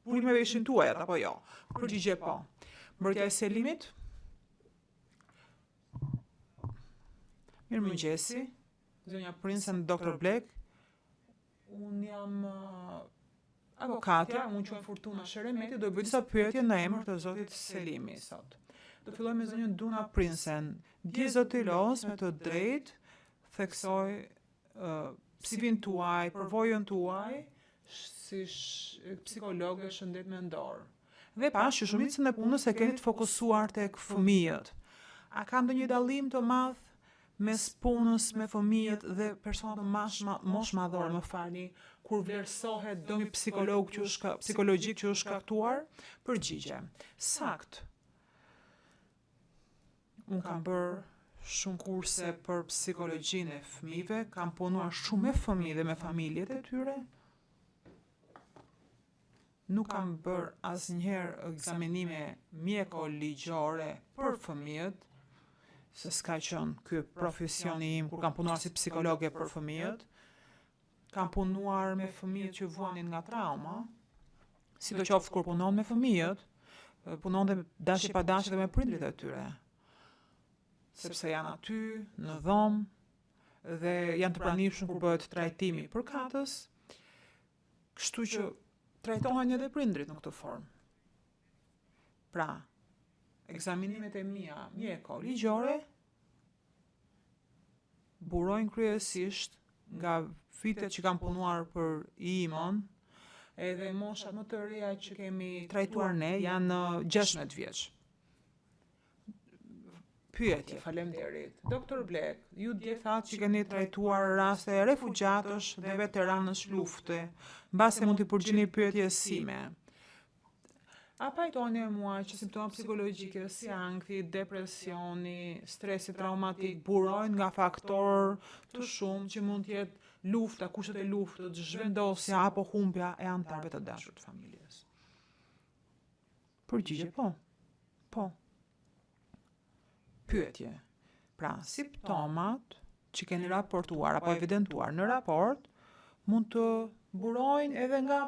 burimeve ishin tuajat, apo jo? Përgjigje po. Mbrojtja e selimit? Mirëmëngjesi, zonja Prinsen, Dr. Black. Unë jam avokatja, unë quhem Fortuna Sheremeti, do bëj disa pyetje në emër të zotit Selimi sot. Do filloj me zonjën Duna Prinsen. Di zoti Los me të drejtë theksoj psivin tuaj, përvojën tuaj si psikologë shëndet mendor. Dhe pash që shumicën e punës e keni të fokusuar tek fëmijët. A ka ndonjë dallim të madh mes punës me fëmijët dhe personat mosh madhore, më falni, kur vlerësohet ndonjë psikologjik që është shkaktuar? Përgjigje. Sakt. Unë kam bërë shumë kurse për psikologjinë e fëmijëve, kam punuar shumë me fëmijë dhe me familjet e tyre. Nuk kam bërë asnjëherë ekzaminime mjeko-ligjore për fëmijët, se s'ka qenë ky profesioni im kur kam punuar si psikologe për fëmijët. Kam punuar me fëmijët që vuanin nga trauma, sidoqoftë kur punon me fëmijët, punon dhe dashje pa dashje dhe me prindrit e tyre. Sepse janë aty, në dhomë, dhe janë të pranishëm kur bëhet trajtimi përkatës, kështu që trajtohen edhe prindrit në këtë formë. Pra, ekzaminimet e mia mjeko-ligjore burojnë kryesisht nga vitet që kam punuar për IMON, edhe moshat më të reja që kemi trajtuar ne janë 16 vjeç. Pyetje, faleminderit. Dr. Black, ju dje thatë që keni trajtuar raste refugjatësh dhe veteranësh lufte, mbase mund t'i përgjini pyetje sime. A pajtoni e mua që simptoma psikologjike si ankthi, depresioni, stresi traumatik burojnë nga faktor të shumë që mund t'jetë lufta, kushtet e luftës, zhvendosja apo humbja e anëtarëve të dashur të familjes? Përgjigje po. Po. Pyetje. Pra, simptomat që keni raportuar apo evidentuar në raport mund të burojnë edhe nga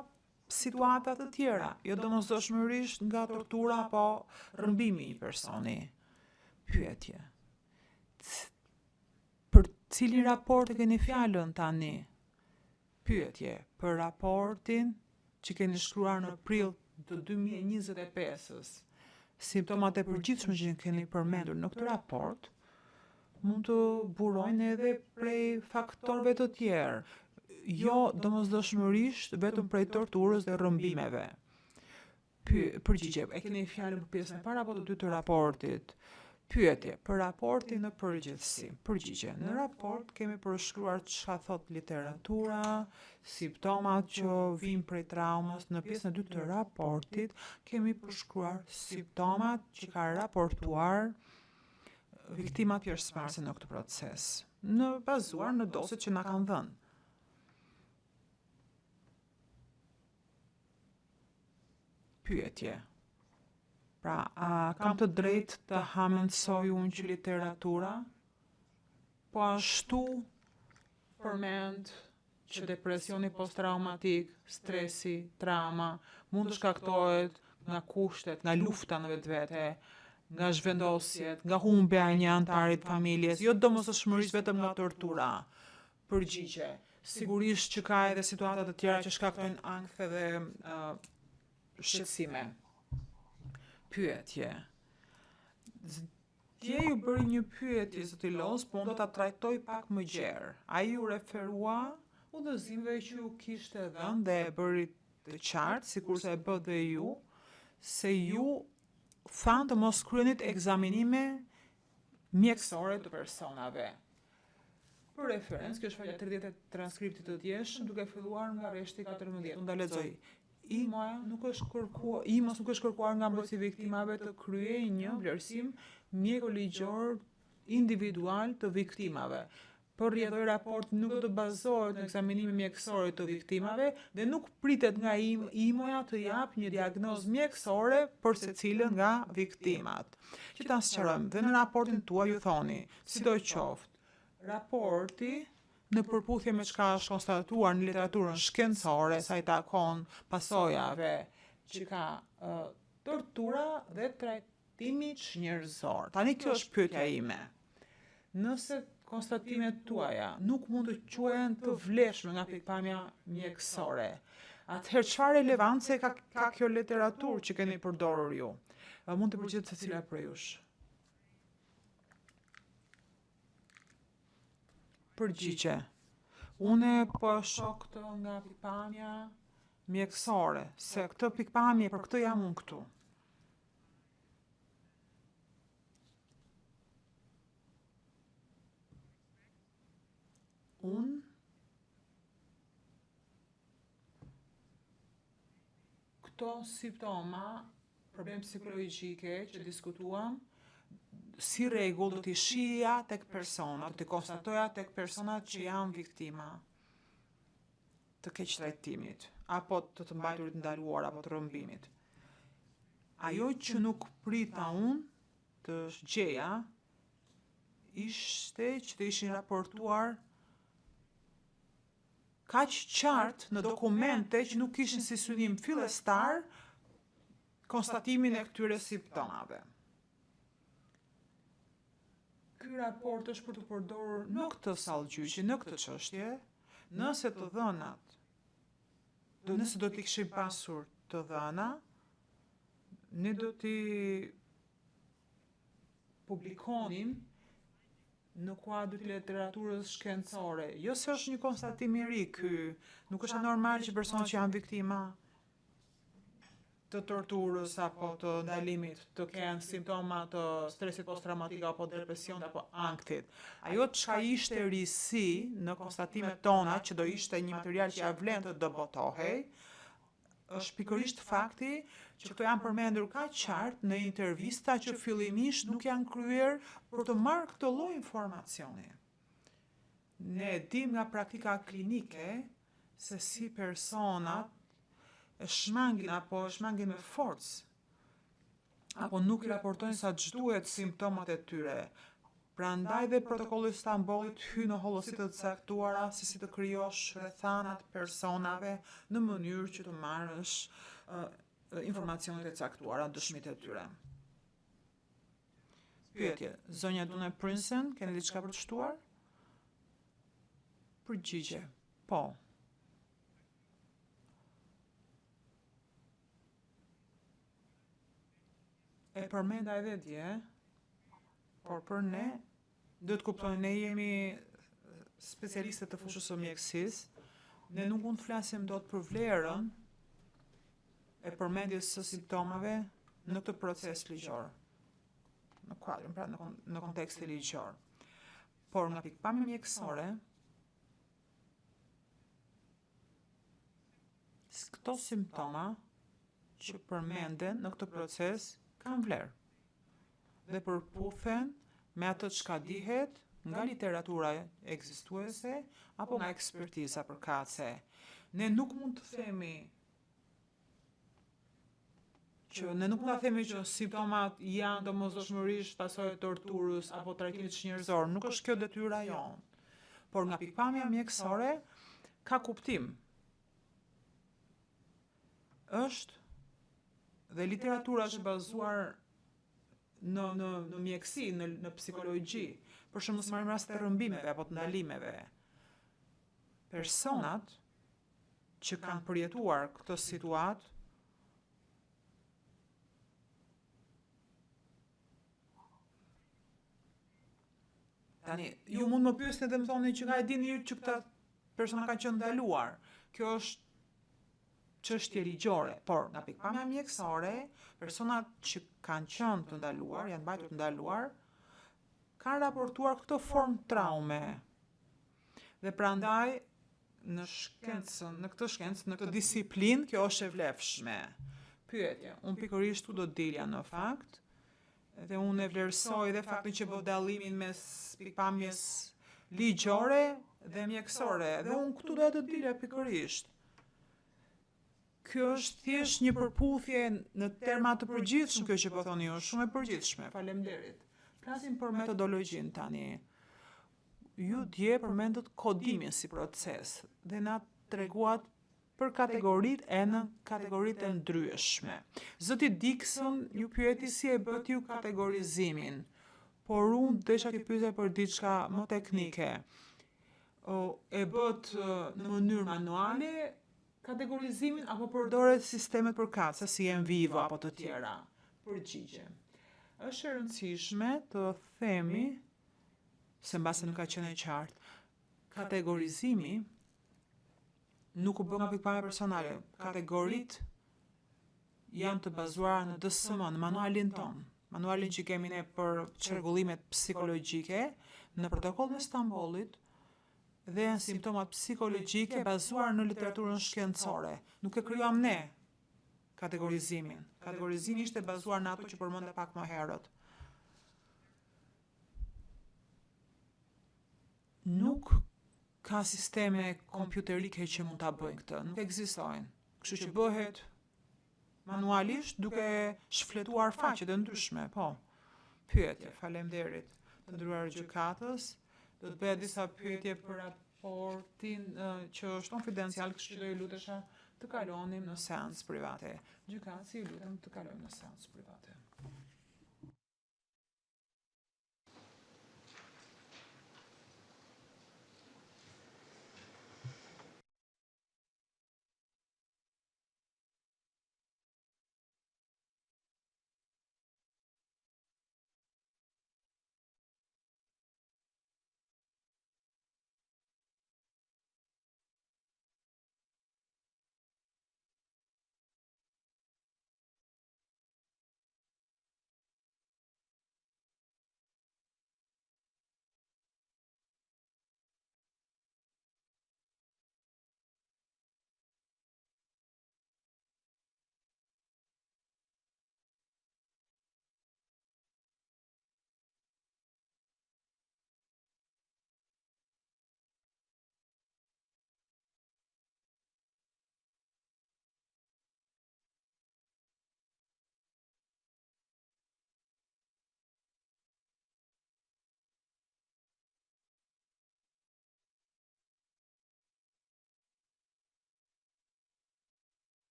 situata të tjera, jo domosdoshmërisht nga tortura apo rrëmbimi i personi. Pyetje. Për cili raport e keni fjalën tani? Pyetje. Për raportin që keni shkruar në prill të 2025-s. Simptomat e përgjithshme që keni përmendur në këtë raport mund të burojnë edhe prej faktorëve të tjerë, jo domosdoshmërisht vetëm prej torturës dhe rrëmbimeve. Përgjigje, e keni fjalën për pjesën e parë apo të dytë të raportit? Pyetje, për raportin në përgjithësi. Përgjigje, në raport kemi përshkruar çka thot literatura, simptomat që vijnë prej traumës. Në pjesën e dytë të raportit kemi përshkruar simptomat që ka raportuar viktimat pjesëmarrëse në këtë proces, në bazuar në dosjet që na kanë dhënë. Pyetje. Pra, a kam të drejtë të hamendësoj unë që literatura, po ashtu përmend që depresioni posttraumatik, stresi, trauma, mund të shkaktohet nga kushtet, nga lufta në vetvete, nga zhvendosjet, nga humbja e një antarit familjes, jo domosdoshmërisht vetëm nga tortura. Përgjigje, sigurisht që ka edhe situata të tjera që shkaktojnë ankth dhe shqetësime. Pyetje. Dje ju bëri një pyetje zoti Los, po unë do ta trajtoj pak më gjerë. Ai ju referua udhëzimeve që ju kishte dhënë dhe e bëri të qartë, sikurse e bë dhe ju, se ju thanë të mos kryenit ekzaminime mjekësore të personave. Për referencë, kjo është faqja 30 e transkriptit të djeshëm, duke filluar nga rreshti 14. Unë do lexoj. IMOS nuk është kërkuar nga mbrojtësi i viktimave të kryejë një vlerësim mjekoligjor individual të viktimave. Për rrjedhoj raport nuk do të bazohet në ekzaminimin mjekësor të viktimave dhe nuk pritet nga IMOS-ja të japë një diagnozë mjekësore për secilën nga viktimat. Që ta sqarojmë, dhe në raportin tuaj ju thoni, sidoqoftë, raporti në përputhje me çka është konstatuar në literaturën shkencore sa i takon pasojave që ka tortura dhe trajtimi njerëzor. Tani kjo është pyetja ime. Nëse konstatimet tuaja nuk mund të quhen të vlefshme nga pikpamja mjekësore, atëherë çfarë relevance ka kjo literaturë që keni përdorur ju? Mund të përgjigjet secila prej jush. Përgjigje. Une po shoh këtë nga pikpamja mjekësore, se këtë pikpamje për këtë jam unë këtu. Unë këto simptoma, problem psikologjike që diskutuam, si rregull do t'i shija tek persona, do t'i konstatoja tek personat që janë viktima të keq trajtimit, apo të mbajturit ndaluar, apo të rrëmbimit. Ajo që nuk prita unë të gjeja, ishte që të ishin raportuar kaq qartë në dokumente që nuk kishin si synim fillestar konstatimin e këtyre simptomave. Ky raport është për të përdorur në këtë sallgjyqi, në këtë çështje, nëse të dhënat, nëse do t'i kishim pasur të dhëna, ne do t'i publikonim në kuadrin e literaturës shkencore. Jo se është një konstatim i ri ky, nuk është anormal që personat që janë viktima të torturës apo të ndalimit të kenë simptoma të stresit posttraumatik apo depresionit apo ankthit. Ajo çka ishte risi në konstatimet tona që do ishte një material që ja vlen të dëbotohej, është pikërisht fakti që këto janë përmendur kaq qartë në intervista që fillimisht nuk janë kryer për të marrë këtë lloj informacioni. Ne dim nga praktika klinike se si personat e shmangin apo e shmangin me forcë, apo nuk i raportojnë sa ç'duhet simptomat e tyre. Prandaj dhe protokolli i Stambollit hyn në hollësi të caktuara se si të krijosh rrethanat personave në mënyrë që të marrësh informacionet e caktuara, dëshmitë e tyre. Pyetje, zonja Dune Prinsen, keni diçka për të shtuar? Përgjigje, po. E përmenda edhe dje, por për ne, do të kuptojnë, ne jemi specialistët të fushës së mjekësisë, ne nuk mund të flasim dot për vlerën e përmendjes së simptomave në këtë proces ligjor, në kuadrin, pra në kontekstin ligjor. Por nga pikpamja mjekësore, këto simptoma që përmenden në këtë proces kanë vlerë dhe përputhen me atë çka dihet nga literatura ekzistuese apo nga ekspertiza përkatëse. Ne nuk mund të themi që simptomat janë domosdoshmërisht pasojë të torturës apo trajtimit njerëzor, nuk është kjo detyra jonë. Por nga pikpamja mjekësore ka kuptim. Është dhe literatura është bazuar në mjekësi, në psikologji, për shembull së marrim rast të rrëmbimeve apo të ndalimeve. Personat që kanë përjetuar këtë situatë tani, ju mund më pyesni dhe më thoni që nga e dini ju që këta persona kanë qenë ndaluar. Kjo është çështje ligjore, por nga pikpamja mjekësore, personat që kanë qenë të ndaluar, janë mbajtur të ndaluar, kanë raportuar këtë formë traume. Dhe prandaj në shkencën, në këtë shkencë, në këtë disiplinë, kjo është e vlefshme. Pyetje, unë pikërisht tu do dilja në fakt, dhe unë e vlerësoj dhe faktin që bëu dallimin mes pikpamjes ligjore dhe mjekësore, dhe unë këtu do të dilja pikërisht. Kjo është thjesht një përputhje në terma të përgjithshëm, kjo që po thoni ju, shumë e përgjithshme. Faleminderit. Flasim për metodologjinë tani. Ju dje përmendët kodimin si proces dhe na treguat për kategoritë e në kategoritë e ndryshme. Zoti Dixon ju pyeti si e bët ju kategorizimin, por unë desha t'i pyetja për diçka më teknike. E bët në mënyrë manuale kategorizimin apo përdoret sistemet përkatëse si Envivo apo të tjera? Përgjigje. Është e rëndësishme të themi, se mbase nuk ka qenë e qartë, kategorizimi nuk u bë nga pikpamja personale. Kategoritë janë të bazuara në DSM, në manualin ton, manualin që kemi ne për çrregullimet psikologjike, në protokollin e Stambollit, dhe janë simptomat psikologjike bazuar në literaturën shkencore. Nuk e krijuam ne kategorizimin. Kategorizimi ishte bazuar në ato që përmendë pak më herët. Nuk ka sisteme kompjuterike që mund ta bëjnë këtë, nuk ekzistojnë. Kështu që bëhet manualisht duke shfletuar faqet e ndryshme, po. Pyetje, faleminderit të nderuar gjykatës. Do të bëja disa pyetje për raportin që është konfidencial, kështu që do ju lutesha të kalonim në seancë private. Gjykatësi, ju lutem të kalojmë në seancë private.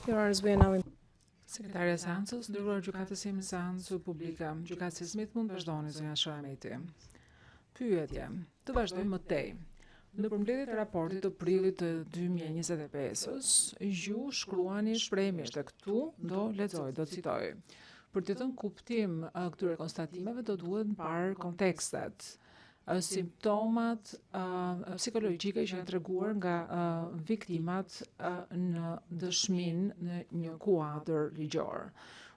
Your Honors, we are now in Sekretarja e seancës, ndërkohë gjykatësi me seancë publike. Gjykatësi Smith mund të vazhdoni zonja Sharameti. Pyetje. Të vazhdojmë më tej. Në përmbledhjet e raportit të prillit të 2025-s, ju shkruani shprehimisht e këtu do lexoj, do citoj. Për të dhënë kuptim këtyre konstatimeve do duhet parë kontekstet. Simptomat psikologjike që janë treguar nga viktimat në dëshminë në një kuadër ligjor.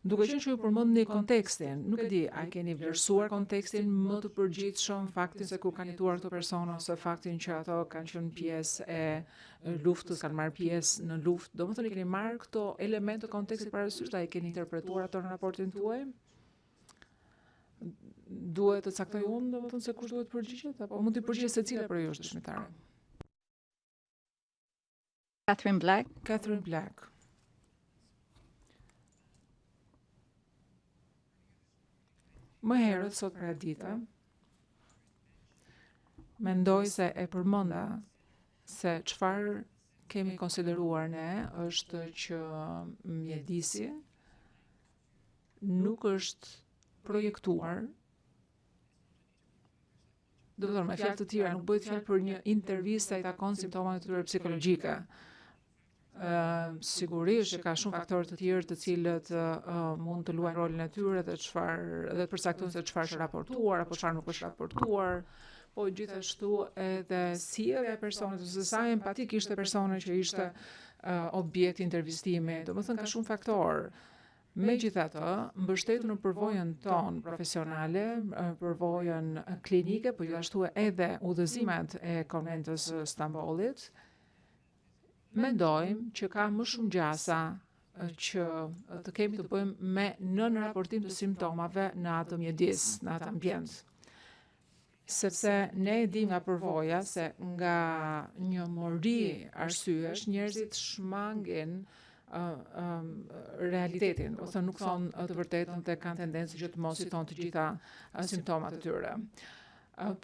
Duke qenë që ju përmendni kontekstin, nuk e di, a keni vlerësuar kontekstin më të përgjithshëm, faktin se ku kanë jetuar këto persona ose faktin që ato kanë qenë pjesë e luftës, kanë marrë pjesë në luftë. Domethënë keni marrë këto elemente të kontekstit parasysh, a i keni interpretuar ato në raportin tuaj? Duhet të caktoj unë, domethënë se kush duhet përgjigjet, apo mund të përgjigjet secila për ju është dëshmitare? Catherine Black. Catherine Black. Më herët sot pra dita, mendoj se e përmenda se çfarë kemi konsideruar ne është që mjedisi nuk është projektuar. Do të thonë, me fjalë të tjera, nuk bëhet fjalë për një intervistë i takon simptomat e tyre psikologjike. Sigurisht që ka shumë faktorë të tjerë të cilët mund të luajnë rolin e tyre dhe të përcaktojnë se çfarë është raportuar apo çfarë nuk është raportuar, po gjithashtu edhe sjellja e personit ose sa empati kishte personi që ishte objekt i intervistimit. Domethënë ka shumë faktorë. Megjithatë, mbështetur në përvojën tonë profesionale, përvojën klinike, po gjithashtu edhe udhëzimet e konventës Stambollit, mendojmë që ka më shumë gjasa që të kemi të bëjmë me nën raportim të simptomave në atë mjedis, në atë ambient. Sepse ne e dim nga përvoja se nga një mori arsyesh njerëzit shmangin realitetin, ose nuk thonë të vërtetën dhe kanë tendencë që të mos i thonë të gjitha simptomat e tyre.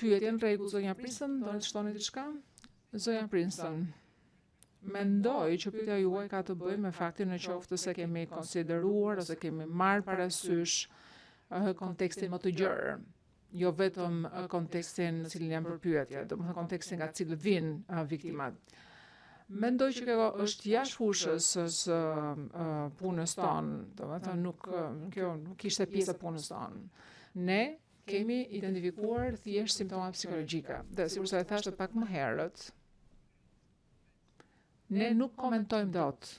Pyetje në rregull, zonja Princeton, do të shtoni diçka? Zonja Princeton, mendoj që pyetja juaj ka të bëjë me faktin në qoftë se kemi konsideruar ose kemi marrë parasysh kontekstin më të gjerë. Jo vetëm kontekstin në cilin janë përpyetje, domethënë kontekstin nga cilët vinë viktimat. Mendoj që kjo është jashtë fushës së punës tonë, domethënë kjo nuk ishte pjesë e punës tonë. Ne kemi identifikuar thjesht simptoma psikologjike. Dhe sikur se e thashë pak më herët, ne nuk komentojmë dot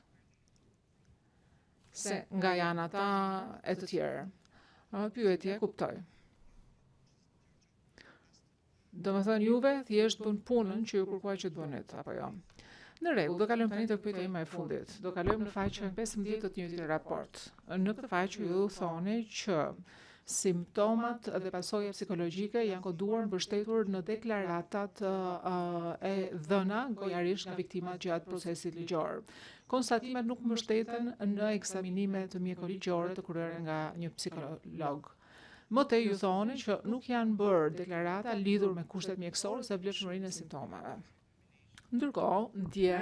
se nga janë ata e të tjerë. Pyetje, kuptoj. Domethënë juve thjesht bën punën që ju kërkuaj që të bënit, apo jo? Në rregull, do kalojmë tani te pyetja ime e fundit. Do kalojmë në faqen 15 të të njëjtit raport. Në këtë faqe ju thoni që simptomat dhe pasojat psikologjike janë koduar mbështetur në deklaratat e dhëna gojarisht nga viktimat gjatë procesit ligjor. Konstatimet nuk mbështeten në ekzaminime të mjekoligjore të kryer nga një psikolog. Më tej ju thoni që nuk janë bërë deklarata lidhur me kushtet mjekësore se vlefshmërinë e simptomave. Ndërkohë, dje,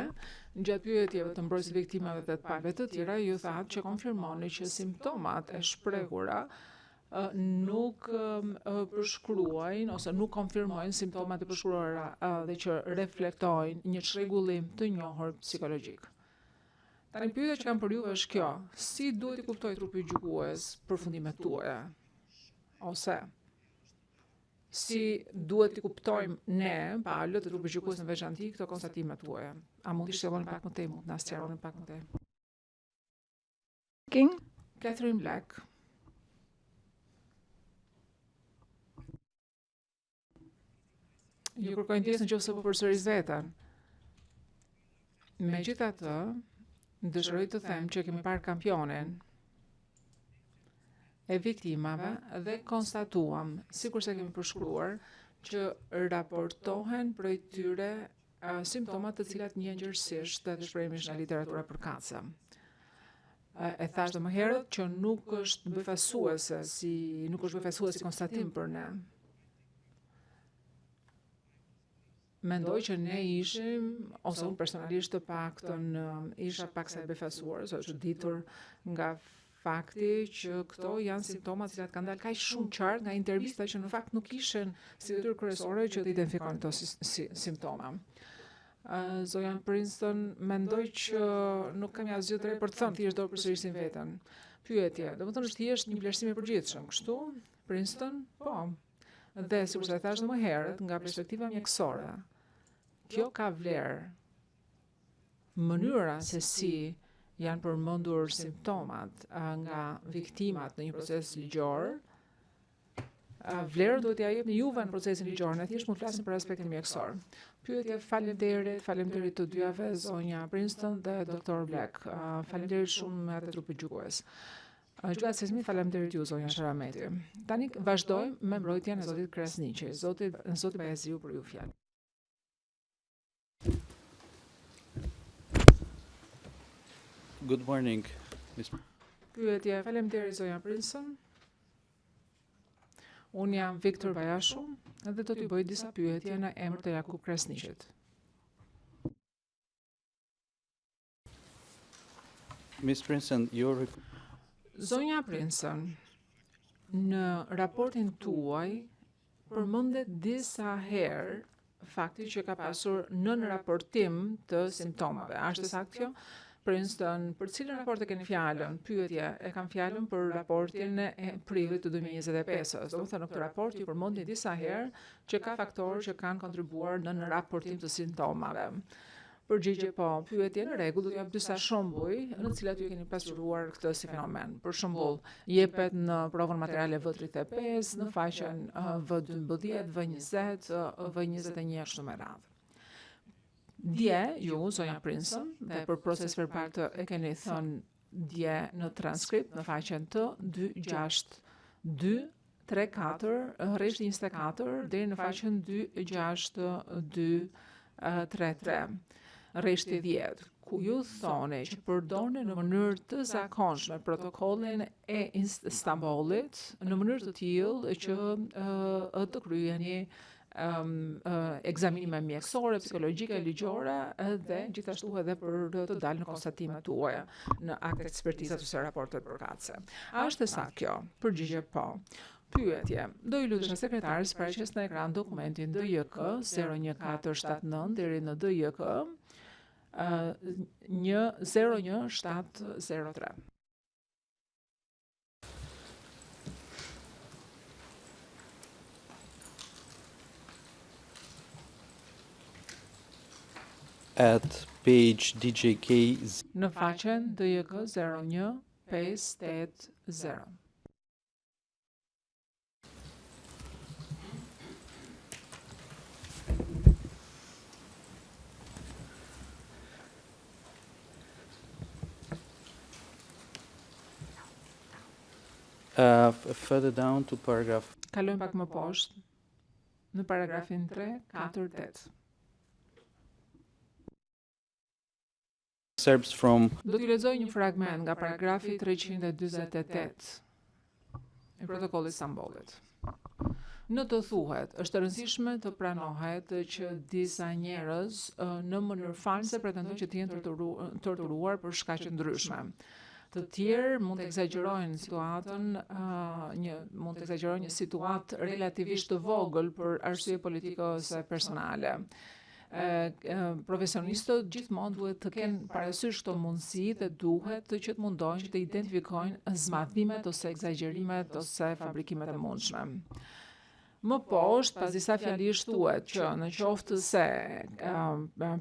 gjatë pyetjeve të mbrojtësit viktimave dhe të palëve të tjera, ju thatë që konfirmoni që simptomat e shprehura nuk përshkruajnë ose nuk konfirmojnë simptomat e përshkruara dhe që reflektojnë një çrregullim të njohur psikologjik. Tani pyetja që kam për ju është kjo: si duhet i kuptoj trupi gjykues përfundimet tuaja? Ose si duhet t'i kuptojmë ne, palët e trupit gjykues në veçanti, këto konstatimet tuaja? A mund t'i shqyroni pak më tej, mund t'na sqaroni pak më tej? King. Catherine Black. Ju kërkojnë ndjesë nëse po përsëris veten. Megjithatë, dëshiroj të them që kemi parë kampionin e viktimave dhe konstatuam, sikur se kemi përshkruar, që raportohen prej tyre simptomat të cilat njëngjërsisht dhe shprehimisht në literatura përkatëse. E thash dhe më herët që nuk është befasuese si konstatim për ne. mendoj që ne ishim, ose unë personalisht të paktën isha pak sa e befasuar, ose çuditur nga fakti që këto janë simptomat cilat kanë dalë kaq shumë qartë nga intervista që në fakt nuk ishin si detyrë kryesore që të identifikojnë këto simptoma. Zoja Princeton, mendoj që nuk kam asgjë të re për të thënë, thjesht do përsërisim veten. Pyetje, domethënë është thjesht një vlerësim i përgjithshëm, kështu? Princeton? Po. Dhe sikur sa thash më herët, nga perspektiva mjekësore, kjo ka vlerë. Mënyra se si janë përmendur simptomat nga viktimat në një proces ligjor, vlerën duhet t'ia jepni juve në procesin ligjor, ne thjesht mund flasim për aspektin mjekësor. Pyetje, faleminderit të dyave, zonja Princeton dhe doktor Black. Faleminderit shumë atë trupit gjykues. Gjukat Smith, faleminderit ju, zonja Sharameti. Tani vazhdojmë me mbrojtjen e zotit Krasniqi. Zoti Bajaziu, për ju fjalë. Good morning, Ms. Pyetje, faleminderit zonja Princeton. Unë jam Viktor Bajashu dhe do t'i bëj disa pyetje në emër të Jakub Krasniqit. Ms. Princeton, Zonja Princeton, në raportin tuaj përmendet disa herë fakti që ka pasur nën raportim të simptomave. A është saktë kjo? Princeton, për cilën raport e keni fjalën? Pyetje, e kam fjalën për raportin e prillit të 2025-s. Domethënë në këtë raport ju përmendni disa herë që ka faktorë që kanë kontribuar në raportim të simptomave. Përgjigje po, pyetje në rregull, do t'ju jap disa shembuj në të cilat ju keni pasuruar këtë si fenomen. Për shembull, jepet në provën materiale V35, në faqen V12, V20, V21 kështu me radhë. Dje, ju, zonja Princeton, dhe për proces verbal të e keni thënë dje në transkript në faqen të 262 34, rresht 24, deri në faqen 262 33, rreshti 10, ku ju thoni që përdorni në mënyrë të zakonshme protokollin e Istanbulit në mënyrë të tillë që të kryeni ekzaminime mjekësore, psikologjike, ligjore dhe gjithashtu edhe për të dalë në konstatimet tuaja në akte ekspertizat ose raportet përkatëse. A është e saktë kjo? Përgjigje po. Pyetje, do i lutesha sekretaris paraqes në ekran dokumentin DJK 01479 deri në DJK 01703. at page DJK. Në faqen DJK 01580. Further down to paragraph. Kalojmë pak më poshtë në paragrafin 348. Excerpts from Do t'ju lexoj një fragment nga paragrafi 348 i protokollit Stambollit. Në të thuhet, është e rëndësishme të pranohet që disa njerëz në mënyrë false pretendojnë që të jenë torturuar për shkaqe ndryshme. Të tjerë mund të egzagjerojnë situatën, mund të egzagjerojnë një situatë relativisht të vogël për arsye politike ose personale. Profesionistët gjithmonë duhet të kenë parasysh këto mundësi dhe duhet që të mundojnë që të identifikojnë zmadhimet ose egzagjerimet ose fabrikimet e mundshme. Më poshtë, pas disa fjalish thuhet që në qoftë se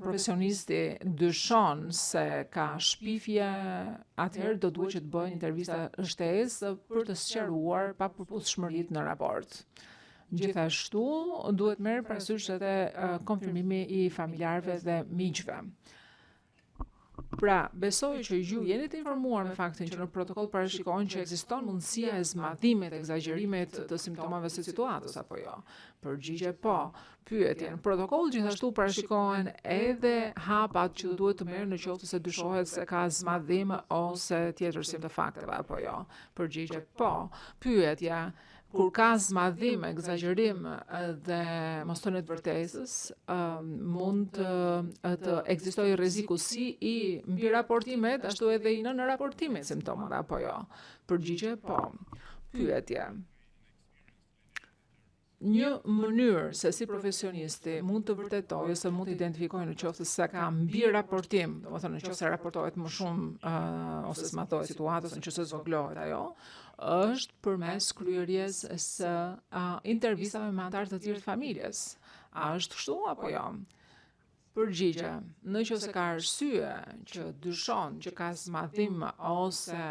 profesionisti dyshon se ka shpifje, atëherë do duhet që të bëjnë intervista shtesë për të sqaruar papërputhshmëritë në raport. Gjithashtu, duhet merr parasysh edhe konfirmimi i familjarëve dhe miqve. Pra, besoj që ju jeni të informuar me faktin që në protokoll parashikohen që ekziston mundësia e zmadhimit, egzagjerimit të simptomave së situatës apo jo. Përgjigje po. Pyetje, në protokoll gjithashtu parashikohen edhe hapat që duhet të merren në qoftë se dyshohet se ka zmadhim ose tjetërsim të fakteve apo jo. Përgjigje po. Pyetja, kur ka zmadhim, egzagerim dhe mostënie të vërtetës, mund të ekzistojë rreziku si i mbi raportimet, ashtu edhe i nën raportimit simptomat apo jo. Përgjigje po. Pyetje. Një mënyrë se si profesionisti mund të vërtetojë ose mund të identifikojë në qoftë se ka mbi raportim, domethënë në qoftë se raportohet më shumë ose smatohet situata, ose nëse zoglohet ajo, është përmes kryerjes së intervistave me anëtarë të tjerë të familjes. A është kështu apo jo? Përgjigje, në qoftë se ka arsye që dyshon që ka zmadhim ose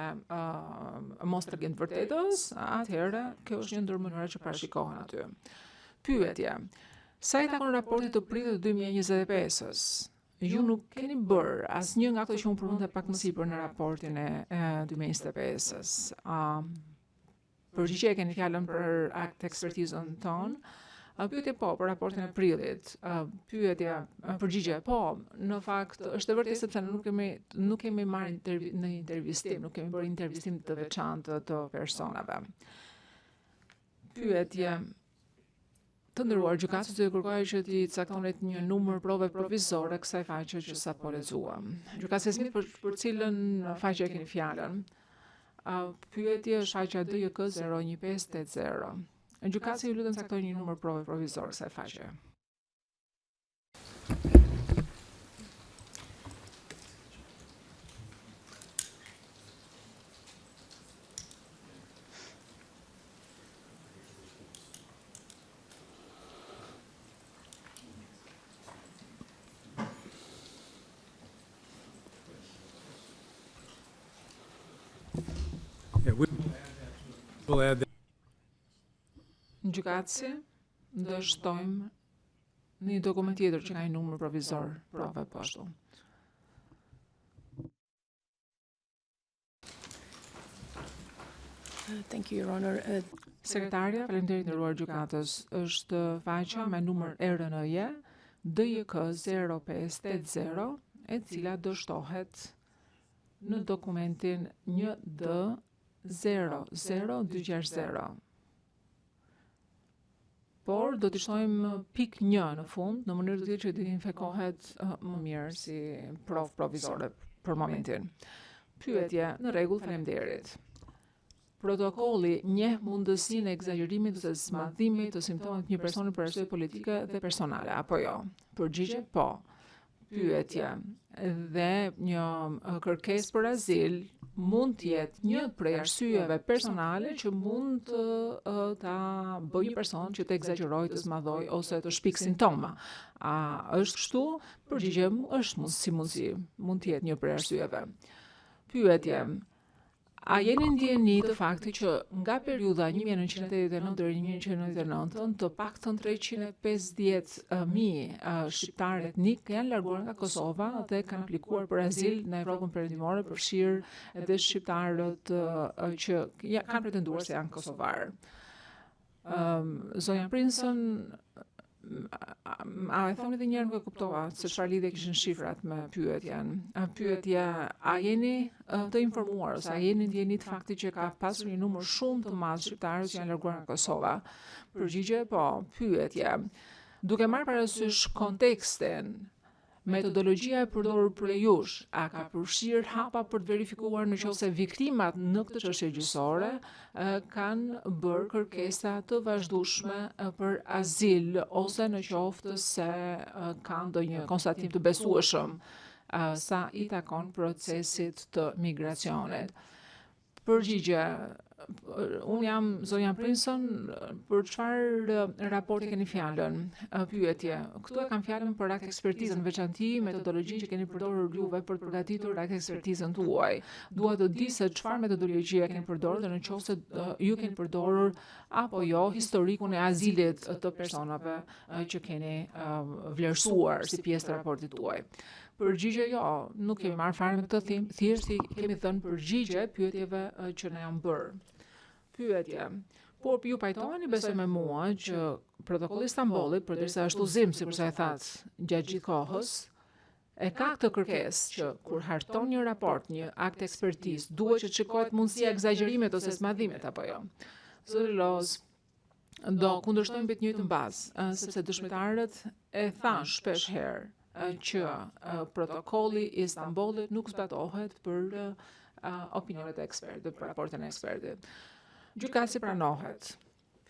mos tregim të vërtetës, atëherë kjo është një ndër mënyra që parashikohen aty. Pyetje. Sa i takon raportit të pritit të 2025-s? Ju nuk keni bërë asnjë nga ato që unë përmendë pak më sipër në raportin e 2025-s. Përgjigje keni fjalën për akt ekspertizën tonë. Pyetje po, për raportin e prillit. Përgjigje po, në fakt është e vërtetë sepse nuk kemi marrë në intervistim, nuk kemi bërë intervistim të veçantë të personave. Pyetje. Të nderuar gjykatës, do të kërkoja që t'i caktonet një numër prove provizore kësaj faqe që sapo lexuam. Gjykatës Smith, për cilën faqe keni fjalën? Pyetje është faqja DJK 01580. Gjykatës, ju lutem caktoni një numër prove provizore kësaj faqe. Yeah, we'll add that. Gjykatësi, do shtojmë në një dokument tjetër që ka një numër provizor prove po ashtu. Thank you, Your Honor. Sekretarja, faleminderit nderuar gjykatës, është faqja me numër RNY DJK 0580, e cila do shtohet në dokumentin 1D00260. Por do të shtojmë pik 1 në fund, në mënyrë të tillë që të identifikohet më mirë si provë provizore për momentin. Pyetje, në rregull, faleminderit. Protokolli njeh mundësinë e egzagerimit ose zmadhimit të simptomeve të një personi për arsye politike dhe personale, apo jo? Përgjigje, po. Pyetje, dhe një kërkesë për azil mund të jetë një prej arsyeve personale që mund ta bëjë një person që të egzagerojë, të zmadhojë ose të shpik simptoma. A është kështu? Përgjigje, është si mundësi, mund të jetë një prej arsyeve. Pyetje, a jeni ndjeni të fakti që nga periudha 1989 deri 1999 të paktën 350.000 shqiptarë etnik janë larguar nga Kosova dhe kanë aplikuar për azil në Evropën Perëndimore, përfshirë edhe shqiptarët që kanë pretenduar se janë kosovarë. Zonja Prinson, a e thoni edhe një herë, nuk e kuptova se çfarë lidhje kishin shifrat me pyetjen. Pyetja, a jeni të informuar ose a jeni ndjeni të fakti që ka pasur një numër shumë të madh shqiptarë që janë larguar nga Kosova? Përgjigje, po. Pyetje, duke marrë parasysh kontekstin, metodologjia e përdorur për jush, a ka përfshirë hapa për të verifikuar në qoftë se viktimat në këtë çështje gjyqësore kanë bërë kërkesa të vazhdueshme për azil ose në qoftë se kanë ndonjë konstatim të besueshëm sa i takon procesit të migracionit? Përgjigje, unë jam zonja Prinson, për çfarë raporti keni fjalën? Pyetje, këtu e kam fjalën për akt ekspertizën, veçanti metodologjinë që keni përdorur juve për të përgatitur akt ekspertizën tuaj. Dua të di se çfarë metodologjie keni përdorur dhe në qoftë se ju keni përdorur apo jo historikun e azilit të personave që keni vlerësuar si pjesë të raportit tuaj. Përgjigje, jo, nuk kemi marrë fare me këtë thimë, thjesht kemi thënë përgjigje pyetjeve që na janë bërë. Pyetje, por ju pajtoheni, besoj me mua, që protokolli i Stambollit, përderisa është udhëzim, sikur sa e thatë, gjatë gjithë kohës, e ka këtë kërkesë që kur harton një raport, një akt ekspertizë, duhet që të shikohet mundësia e egzagerimit ose zmadhimit apo jo. Zoti Loz, do kundërshtojnë mbi të njëjtën bazë, sepse dëshmitarët e thanë shpesh herë që protokolli i Istanbulit nuk zbatohet për opinionet e ekspertëve, për raportin e ekspertit. Gjykatësi pranohet.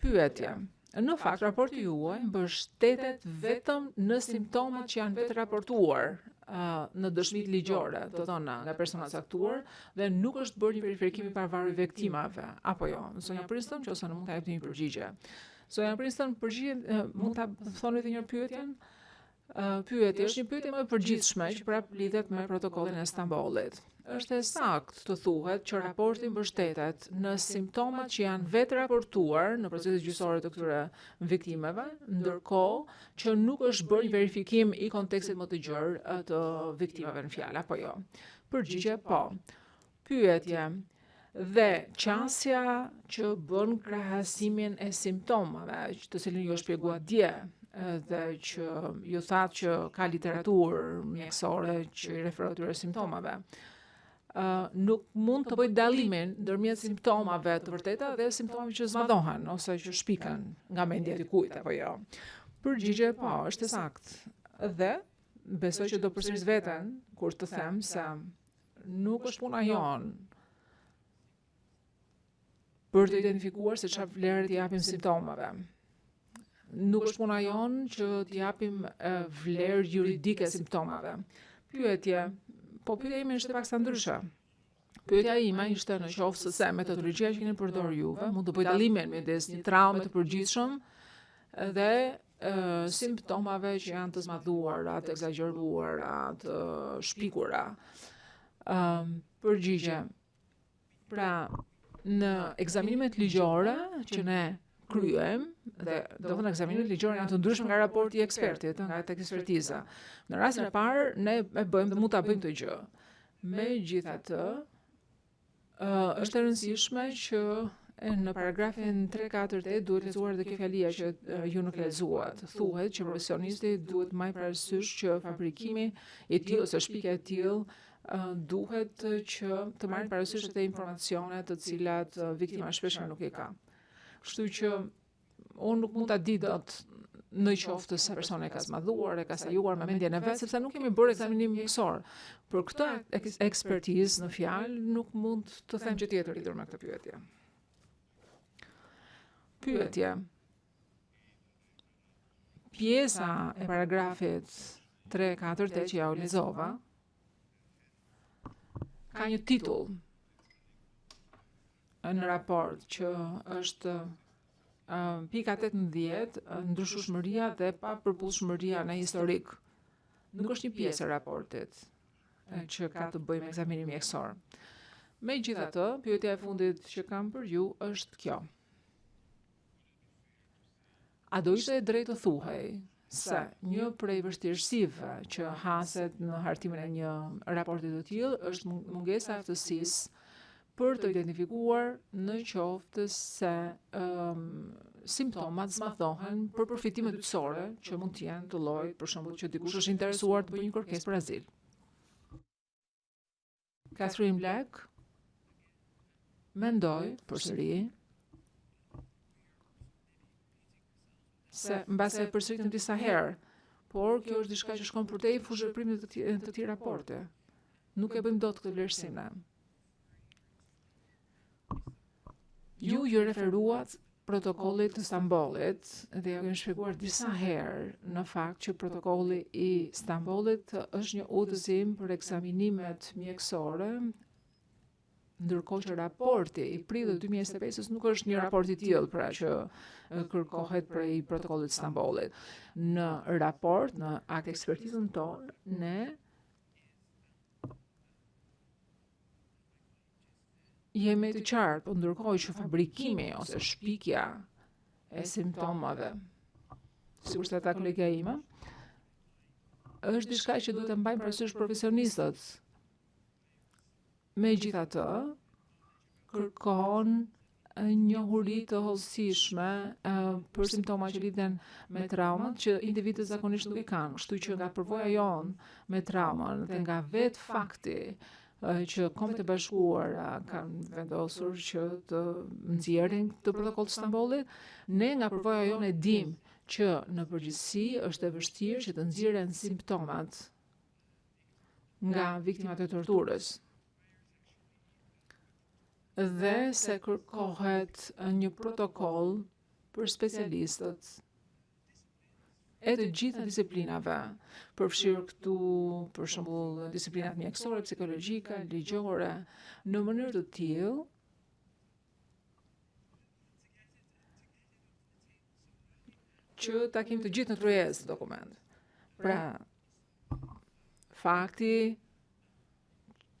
Pyetje. Në fakt, raporti juaj mbështetet vetëm në simptomat që janë vetë raportuar në dëshmitë ligjore, do thonë nga persona caktuar, dhe nuk është bërë një verifikim i pavarur i viktimave, apo jo? Sonja Princeton, ose në mund ta jepni një përgjigje. Sonja Princeton, mund ta thoni edhe një pyetjen? Pyetje është një pyetje më e përgjithshme që prap lidhet me protokollin e Istanbulit. Është e saktë të thuhet që raporti mbështetet në simptomat që janë vetë raportuar në proceset gjyqësore të këtyre viktimeve, ndërkohë që nuk është bërë një verifikim i kontekstit më të gjerë të viktimeve në fjalë, apo jo? Përgjigje po. Pyetje. Dhe qasja që bën krahasimin e simptomave, të cilin ju shpjegua dje, dhe që ju thatë që ka literaturë mjekësore që i referohet këtyre simptomave, nuk mund të bëjë dallimin ndërmjet simptomave të vërteta dhe simptomave që zbadohen ose që shpiken nga mendja e dikujt apo jo. Përgjigje po, është e saktë. Dhe besoj që do përsëris veten kur të them se nuk është puna jonë për të identifikuar se çfarë vlerë t'i japim simptomave. Nuk është puna jonë që t'i japim vlerë juridike simptomave. Pyetje. Po pyetja ime ishte paksa ndryshe. Pyetja ime ishte në qoftë se metodologjia që keni përdorur juve mund të bëjë dallimin midis një traume të përgjithshëm dhe simptomave që janë të zmadhuara, të egzageruara, të shpikura. Përgjigje. Pra, në ekzaminimet ligjore që ne kryem, dhe do të thënë ekzaminimet ligjore janë të ndryshme nga raporti i ekspertit, nga tek ekspertiza. Në rastin e parë ne e bëjmë dhe mund ta bëjmë këtë gjë. Megjithatë, është e rëndësishme që në paragrafin 348 duhet lexuar edhe kjo fjalia që ju nuk e lexuat. Thuhet që profesionisti duhet marrë parasysh që fabrikimi i tillë ose shpikja e tillë duhet që të marrin parasysh edhe informacione të cilat viktima shpesh nuk i ka. Kështu që unë nuk mund ta di dot në qoftë se persona e ka zmadhuar, e ka sajuar me mendjen e vet, sepse nuk kemi bërë ekzaminim mjekësor. Për këtë ekspertizë në fjalë nuk mund të them gjë tjetër lidhur me këtë pyetje. Pyetje. Pjesa e paragrafit 348 që ja u lexova ka një titull në raport që është pika 18, ndryshueshmëria dhe papërpullshmëria në historik. Nuk është një pjesë e raportit që ka të bëjë me ekzaminimin mjekësor. Megjithatë, pyetja e fundit që kam për ju është kjo. A do ishte e drejtë të thuhej se një prej vështirësive që haset në hartimin e një raporti të tillë është mungesa e aftësisë për të identifikuar në qoftë se simptomat zmadhohen për përfitime dytësore që mund të jenë të llojit, për shembull, që dikush është interesuar të bëjë një kërkesë për azil. Catherine Black mendoi përsëri se mbase e përsëritëm disa herë, por kjo është diçka që shkon përtej fushëprimit të këtij raporti. Nuk e bëjmë dot këtë vlerësim ne. Ju referuat protokollit të Istanbulit dhe ju kemi shpjeguar disa herë në fakt që protokolli i Istanbulit është një udhëzim për ekzaminimet mjekësore, ndërkohë që raporti i prillit 2025 nuk është një raport i tillë pra që kërkohet prej protokollit të Istanbulit. Në raport, në akt ekspertizën tonë, ne jemi të qartë, po ndërkohë që fabrikimi ose shpikja e simptomave, sikur se ta kolegja ime, është diçka që duhet të mbajnë parasysh profesionistët. Megjithatë, kërkon njohuri të hollësishme për simptomat që lidhen me traumat që individët zakonisht nuk e kanë. Kështu që nga përvoja jonë me traumën dhe nga vetë fakti që Kombet e Bashkuara kanë vendosur që të nxjerrin këtë protokoll të Stambollit, ne nga përvoja jonë e dim që në përgjithësi është e vështirë që të nxjerren simptomat nga viktimat e torturës. Dhe se kërkohet një protokoll për specialistët e të gjitha disiplinave, përfshirë këtu, për shembull, disiplinat mjekësore, psikologjike, ligjore, në mënyrë të tillë që ta kemi të gjithë në kryes dokument. Pra, fakti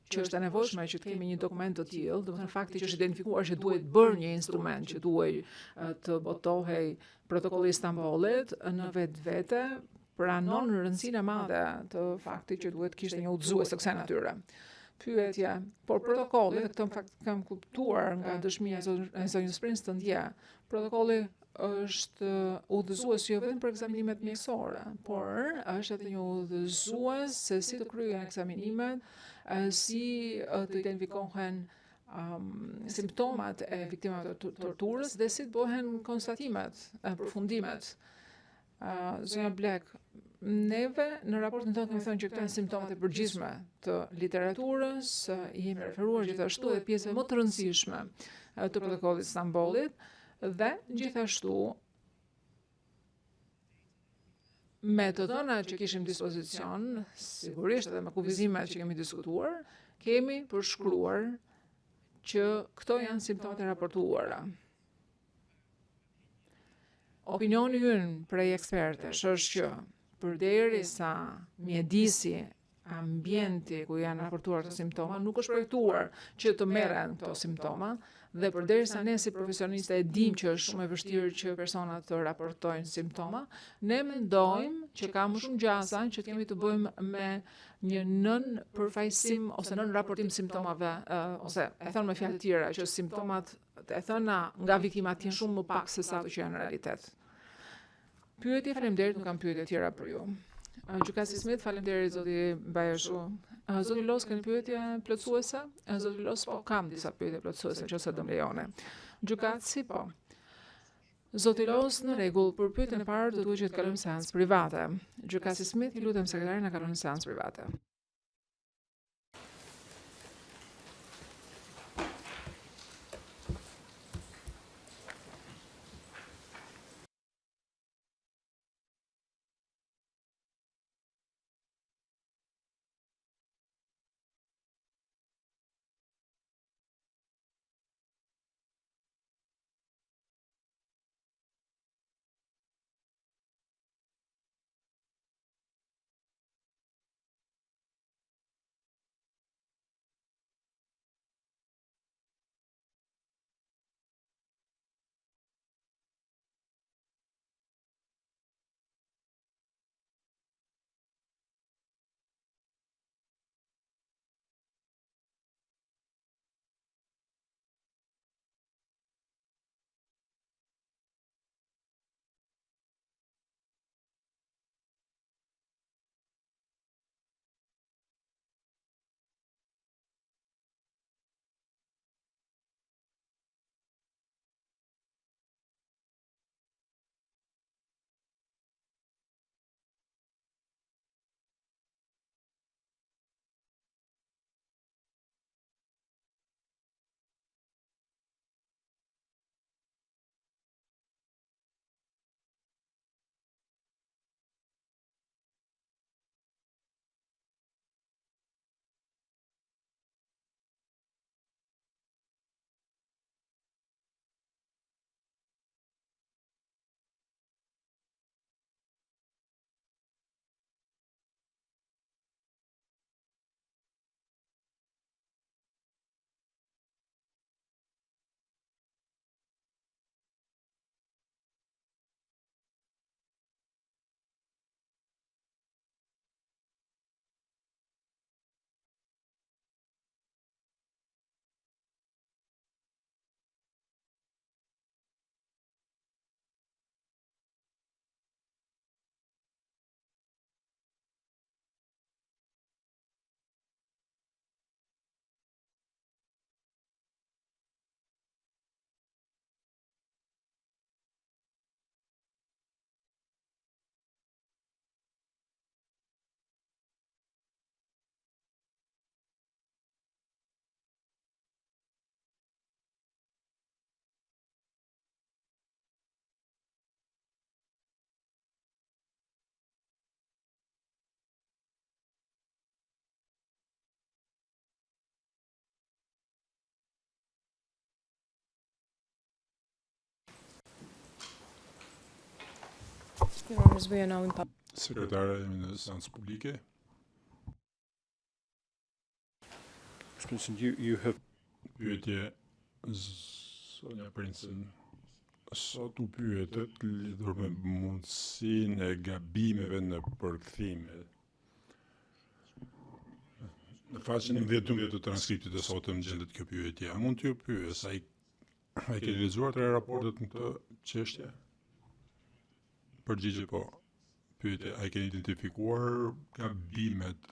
që është e nevojshme që të kemi një dokument të tillë, domethënë fakti që është identifikuar që duhet bërë një instrument që duhet të botohej protokolli i Stambollit në vetvete, pranon rëndësinë e madhe të faktit që duhet kishte një udhëzues të kësaj natyre. Pyetja, por protokolli, dhe këtë në fakt kam kuptuar nga dëshmia e zonjës Princeton, protokolli është udhëzues jo vetëm për ekzaminimet mjekësore, por është edhe një udhëzues se si të kryhen ekzaminimet, si të identifikohen simptomat e viktimave të torturës dhe si të bëhen konstatimet, përfundimet. Zonja Black, neve në raportin tonë kemi thënë që këto janë simptomat e përgjithshme të literaturës, jemi referuar gjithashtu edhe pjesëve më të rëndësishme të protokollit të Stambollit dhe gjithashtu metodona që kishim dispozicion, sigurisht edhe me kufizimet që kemi diskutuar, kemi përshkruar që këto janë simptomat e raportuara. Opinioni ynë prej ekspertesh është që përderisa mjedisi, ambienti ku janë raportuar këto simptoma nuk është projektuar që të merren këto simptoma, dhe përderisa ne si profesionistë e dim që është shumë e vështirë që personat të raportojnë simptoma, ne mendojmë që ka më shumë gjasa që kemi të bëjmë me një nën përfaqësim ose nën raportim simptomave, ose e thënë me fjalë të tjera që simptomat e thëna nga viktimat janë shumë më pak se sa ato që janë në realitet. Pyetje, faleminderit, nuk kam pyetje tjera për ju. Gjykatësi Smith, faleminderit zoti Bajeshu. Zoti Los, keni pyetje plotësuese? Zoti Los, po kam disa pyetje plotësuese, nëse do më lejoni. Gjykatësi, po. Zoti Los, në rregull, për pyetjen e parë do duhet që të kalojmë seancë private. Gjykatësi Smith, i lutem sekretarin na kalojmë seancë private. Your Honors, we are now in Sekretare, jemi në seancë publike. Mr. Vincent, you have Pyetje Sonja Prinsen. Sot u pyetet lidhur me mundësinë e gabimeve në përkthime. Në faqen 11-12 të transkriptit të sotëm gjendet kjo pyetje. A mund t'ju pyes, a i keni lexuar tre raportet në këtë çështje? Përgjigje po. Pyetje, a i keni identifikuar gabimet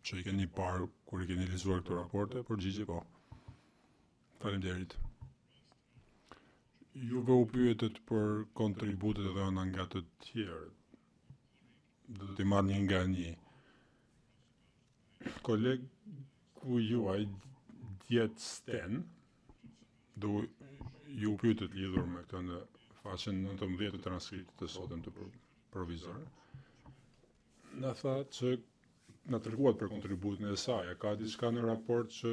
që i keni parë kur i keni lexuar këto raporte? Përgjigje po. Faleminderit. Juve u pyetet për kontributet e dhëna nga të tjerë. Do t'i marr një nga një. Kolegu juaj Djet Sten do ju pyetet lidhur me këtë në faqen 19 të transkriptit të sotëm të provizor. Na tha që na treguat për kontributin e saj, ka diçka në raport që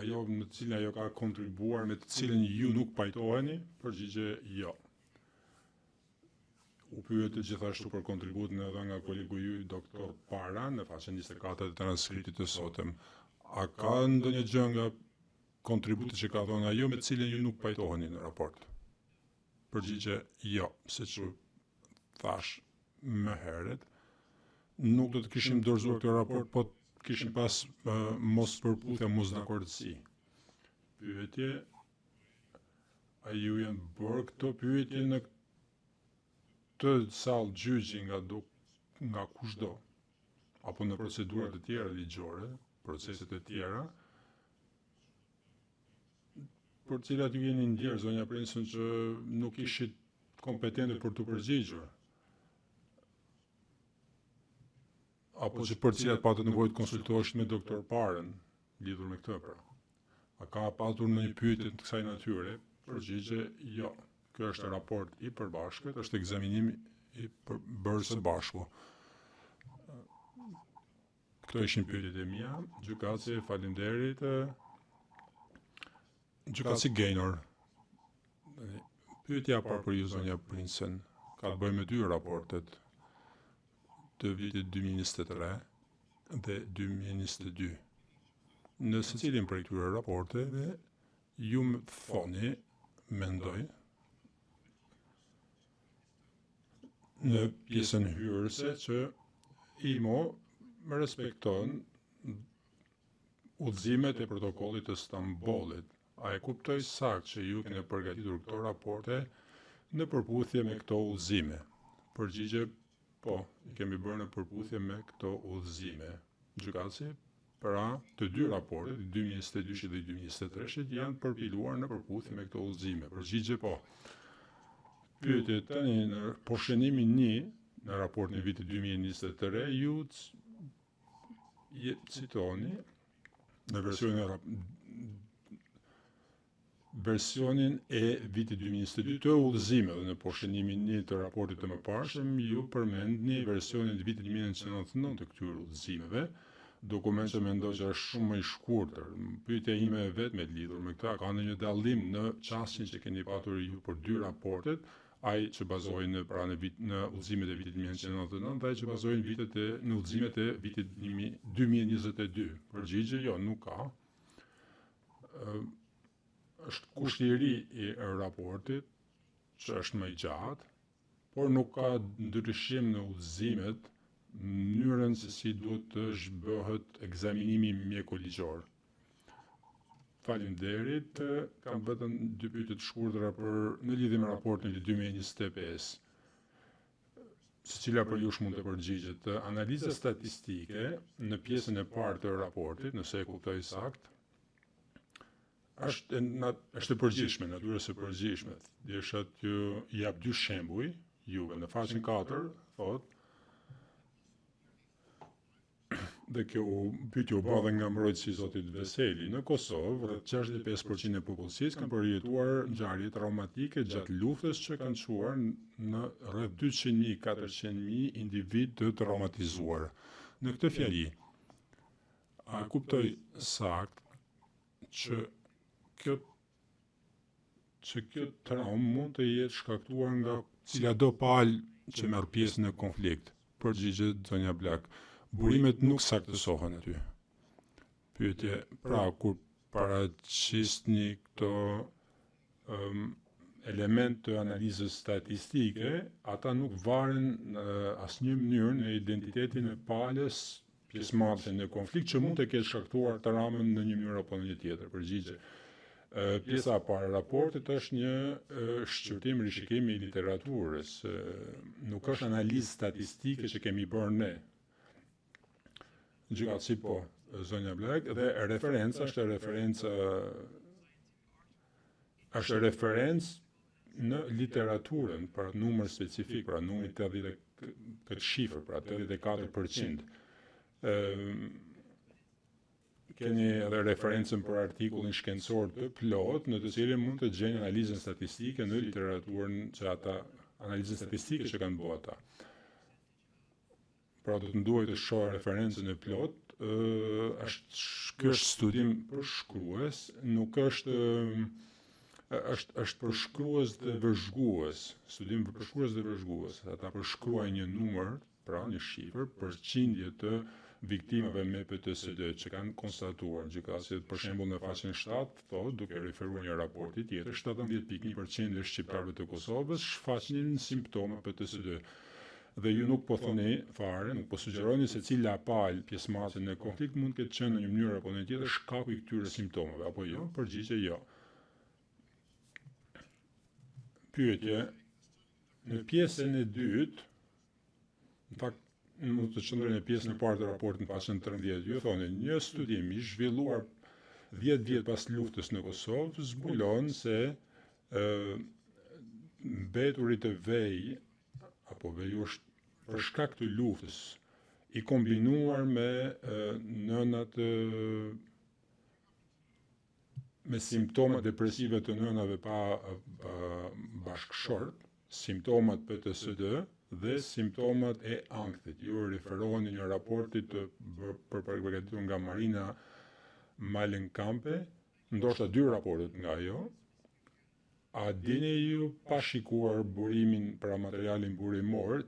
ajo në cilën ajo ka kontribuar me të cilën ju nuk pajtoheni? Përgjigje jo. U pyetet gjithashtu për kontributin edhe nga kolegu ju doktor Para në faqen 24 të transkriptit të sotëm. A ka ndonjë gjë nga kontributi që ka dhënë ajo me të cilën ju nuk pajtoheni në raport? Përgjigje jo, siç u thash më herët, nuk do të kishim dorëzuar këtë raport, po kishim pas mos përputhje, mos dakordësi. Pyetje, a ju janë bërë këto pyetje në këtë sallë gjyqi nga kushdo, apo në procedurat e tjera ligjore, proceset e tjera, për cilat ju jeni ndjerë, zonja Prinsen, që nuk ishit kompetente për të përgjigjur, apo që për cilat patët nevojë të konsultohesh me doktor Parën, lidhur me këtë pra. A ka patur në një pyetje të kësaj natyre? Përgjigje jo. Ky është raport i përbashkët, është ekzaminim i bërë së bashku. Këto ishin pyetjet e mia. Gjykatësi, faleminderit. Gjykatësi Gaynor. Pyetja e parë për ju, zonja Prinsen, ka të bëjë me dy raportet të vitit 2023 dhe 2022. Në secilin prej këtyre raporteve, ju më thoni, mendoj, në pjesën hyrëse që IMO më respekton udhëzimet e protokollit të Stambollit. A e kuptoj saktë që ju keni përgatitur këto raporte në përputhje me këto udhëzime? Përgjigje po, kemi bërë në përputhje me këto udhëzime. Gjykatësi, pra të dy raportet, 2022 dhe 2023, janë përpiluar në përputhje me këto udhëzime. Përgjigje po. Pyetje tani në poshënimin 1 në raportin e vitit 2023, ju citoni në versionin e vitit 2022 të udhëzimeve dhe në poshënimin 1 të raportit të mëparshëm ju përmendni versionin e vitit 1999 të këtyre udhëzimeve, dokument që mendoj që është shumë më i shkurtër. Pyetja ime e vetme lidhur me këtë, ka ndonjë dallim në çastin që keni patur ju për dy raportet, ai që bazohen në udhëzimet e vitit 1999 dhe ai që bazohen në udhëzimet e vitit 2022. Përgjigje jo, nuk ka. Është kushti i ri i raportit që është më i gjatë, por nuk ka ndryshim në udhëzimet, mënyrën se si duhet të zhbëhet ekzaminimi mjekoligjor. Faleminderit, kam vetëm dy pyetje të shkurtra në lidhje me raportin e 2025. Secila për jush mund të përgjigjet. Analiza statistike në pjesën e parë të raportit, nëse e kuptoj sakt, është e përgjithshme, natyrës së përgjithshme. Desha t'ju jap dy shembuj, juve në faqen 4 thotë dhe kjo pyetje u bë nga mbrojtësi i zotit Veseli. Në Kosovë, rreth 65% e popullsisë kanë përjetuar ngjarje traumatike gjatë luftës që kanë çuar në rreth 200.000-400.000 individ të traumatizuar. Në këtë fjali, a kuptoj sakt që kjo traumë mund të jetë shkaktuar nga Cila do palë që merr pjesë në konflikt. Përgjigjet zonja Blak. Burimet nuk saktësohen aty. Pyetje, pra kur paraqisni këto element të analizës statistike, ata nuk varen asnjë mënyrë në identitetin e palës pjesëmarrëse në konflikt që mund të ketë shkaktuar të ramën në një mënyrë apo në një tjetër. Përgjigje. Pjesa e parë e raportit është një shqyrtim rishikim i literaturës, nuk është analizë statistike që kemi bërë ne. Gjykatësi po, zonja Blak, dhe referenca është referencë në literaturën për atë numër specifik, pra numri 80 këtë shifër, pra 84%. Keni edhe referencën për artikullin shkencor të plot, në të cilin mund të gjeni analizën statistike në literaturën që ata, analizën statistike që kanë bërë ata. Pra do të nduaj të shoh referencën e plot, ky është studim përshkrues, nuk është përshkrues dhe vëzhgues, studim përshkrues dhe vëzhgues. Ata përshkruajnë një numër, pra një shifër, përqindje të viktimave me PTSD që kanë konstatuar gjykatësit, për shembull në faqen 7, thotë, duke referuar një raporti tjetër, 17.1% e shqiptarëve të Kosovës shfaqnin simptoma PTSD. Dhe ju nuk po thoni fare, nuk po sugjeroni se cila palë pjesëmarrëse në konflikt mund të ketë qenë në një mënyrë apo në tjetër shkaku i këtyre simptomave, apo jo? Përgjigje jo. Pyetje, në pjesën e dytë, në fakt mund të qëndrojë në pjesën e parë të raportit në faqen 13, ju thoni, një studim i zhvilluar 10 vjet pas luftës në Kosovë zbulon se mbeturit e vej apo vejush për shkak të luftës i kombinuar me nënat me simptomat depresive të nënave pa bashkëshort, simptomat PTSD dhe simptomat e ankthit. Ju referoheni një raportit përgatitur nga Marina Malenkampe, ndoshta 2 raportet nga ajo. A dini ju pa shikuar burimin pra materialin burimor?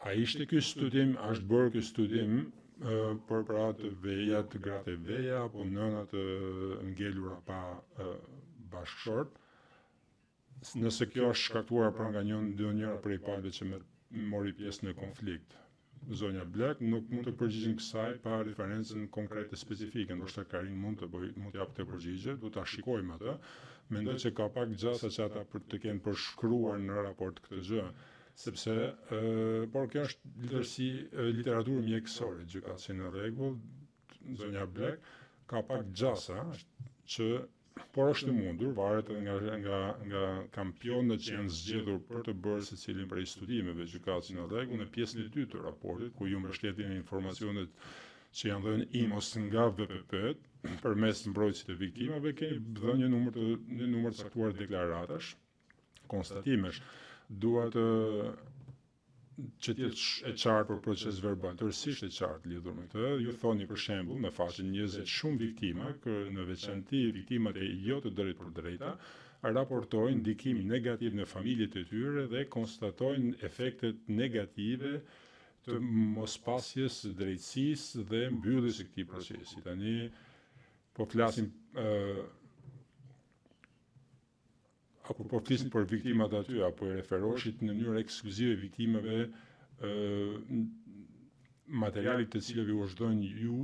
A ishte ky studim, është bërë ky studim për pra të veja, të gratë e veja, apo nëna të ngelura pa bashkëshort? Nëse kjo është shkaktuar pra nga njëra prej palëve që mori pjesë në konflikt. Zonja Blak nuk mund të përgjigjen kësaj pa referencën konkrete specifike, ndoshta Karin mund të japë të përgjigje, do ta shikojmë atë. Mendoj që ka pak gjasa që ata për të kenë përshkruar në raport këtë gjë, sepse por kjo është literaturë mjekësore, gjykatësi në rregull, zonja Blak ka pak gjasa që por është mundur, varet nga kampionët që janë zgjedhur për të bërë secilin prej studimeve gjykatësi në rregull në pjesën e dytë të raportit, ku ju mbështetni informacionet që janë dhënë IMOS nga VPP përmes mbrojtësit e viktimave, keni dhënë një numër të caktuar deklaratash, konstatimesh. Dua të që të jetë e qartë për proces verbal, tërësisht e qartë lidhur me këtë. Ju thoni për shembull në faqen 20 shumë viktima, në veçanti viktimat e jo të drejtë për drejta, raportojnë ndikimin negativ në familjet e tyre dhe konstatojnë efektet negative të mospasjes së drejtësisë dhe mbylljes së këtij procesi. Tani po flasim apo po flisin për viktimat aty, apo e referoshit në mënyrë ekskluzive viktimave materialit të cilëve u vazhdojnë ju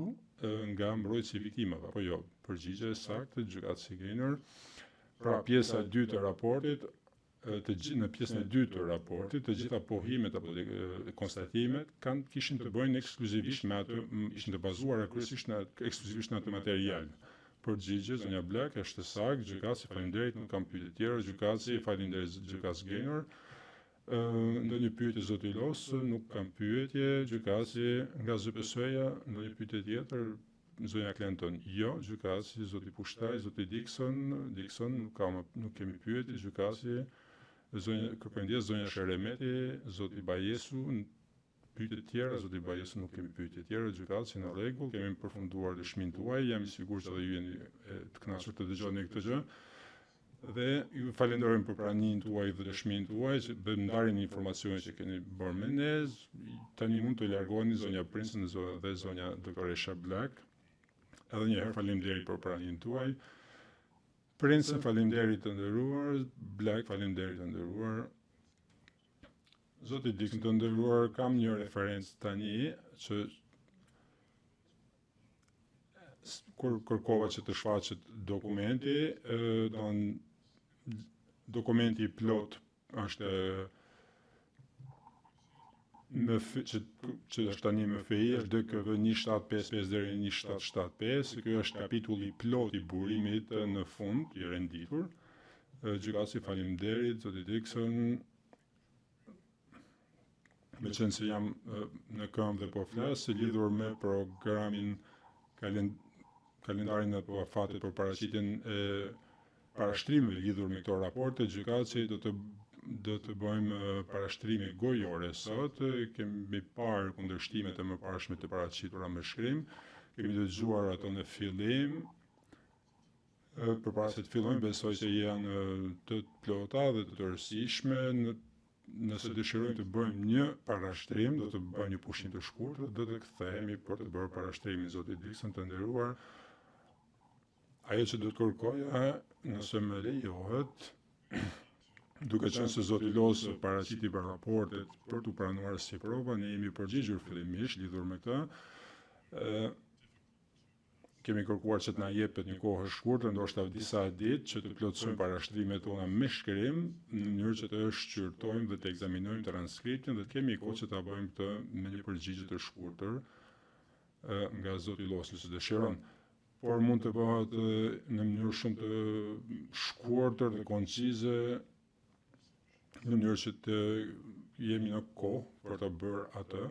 nga mbrojtësi i viktimave, apo jo? Përgjigje saktë, gjykatësi Gaynor. Pra pjesa e dytë e raportit, në pjesën e dytë të raportit, të gjitha pohimet apo konstatimet kishin të bëjnë ekskluzivisht me atë, ishin të bazuara kryesisht ekskluzivisht në atë material. Përgjigje, zonja Blak, është saktë, gjykatësi, faleminderit, nuk kam pyetje tjera, gjykatësi, faleminderit gjykatës Gaynor. Ndonjë pyetje zoti Los, nuk kam pyetje, gjykatësi nga ZPS-ja, ndonjë pyetje tjetër, zonja Clinton, jo, gjykatësi, zoti Pushtaj, zoti Dixon, nuk kemi pyetje, gjykatësi, kërkoj ndjes, zonja Sheremeti, zoti Bajesu, pyetje tjera, zoti Bajesu, nuk kemi pyetje tjera, gjykatësi në rregull, kemi përfunduar dëshminë tuaj, jam i sigurt se edhe ju jeni të kënaqur të dëgjoni këtë gjë. Dhe ju falenderojmë për praninë tuaj dhe dëshminë tuaj dhe ndarjen e informacioneve që keni bërë me ne. Tani mund të largoheni zonja Prinsen dhe zonja doktoresha Black. Edhe një herë faleminderit për praninë tuaj. Prinsen, faleminderit të nderuar, Black, faleminderit të nderuar. Zoti Dixon të nderuar, kam një referencë tani që kur kërkova që të shfaqet dokumenti, dokumenti plot është që është tani MFI, është DKV 1755 deri 1775, ky është kapitulli plot i burimit në fund, i renditur. Gjykatësi, faleminderit, zoti Dixon. Me qenë se jam në këmbë dhe po flasë, lidhur me programin kalendarin apo afatet për paraqitjen e parashtrimeve lidhur me këto raporte, gjykatësi do të bëjmë parashtrime gojore sot. Kemi parë kundërshtimet e mëparshme të paraqitura me shkrim, kemi dëgjuar ato në fillim. Përpara se të fillojmë, besoj se janë të plota dhe të tërësishme. Nëse dëshirojmë të bëjmë një parashtrim, do të bëjmë një pushim të shkurtër, do të kthehemi për të bërë parashtrimin. Zoti Dixon të nderuar, ajo që do të kërkoja, nëse më lejohet, duke qenë se zoti Los paraqiti për raportet për të pranuar si prova, ne jemi përgjigjur fillimisht lidhur me këtë. Kemi kërkuar që të na jepet një kohë shkurtër, ndoshta disa ditë, që të plotësojmë parashtrimet tona me shkrim, në mënyrë që të shqyrtojmë dhe të ekzaminojmë transkriptin dhe të kemi kohë që ta bëjmë këtë me një përgjigje të shkurtër nga zoti Los nëse dëshiron. Por mund të bëhet në mënyrë shumë të shkurtër dhe koncize, në mënyrë që të jemi në kohë për të bërë atë.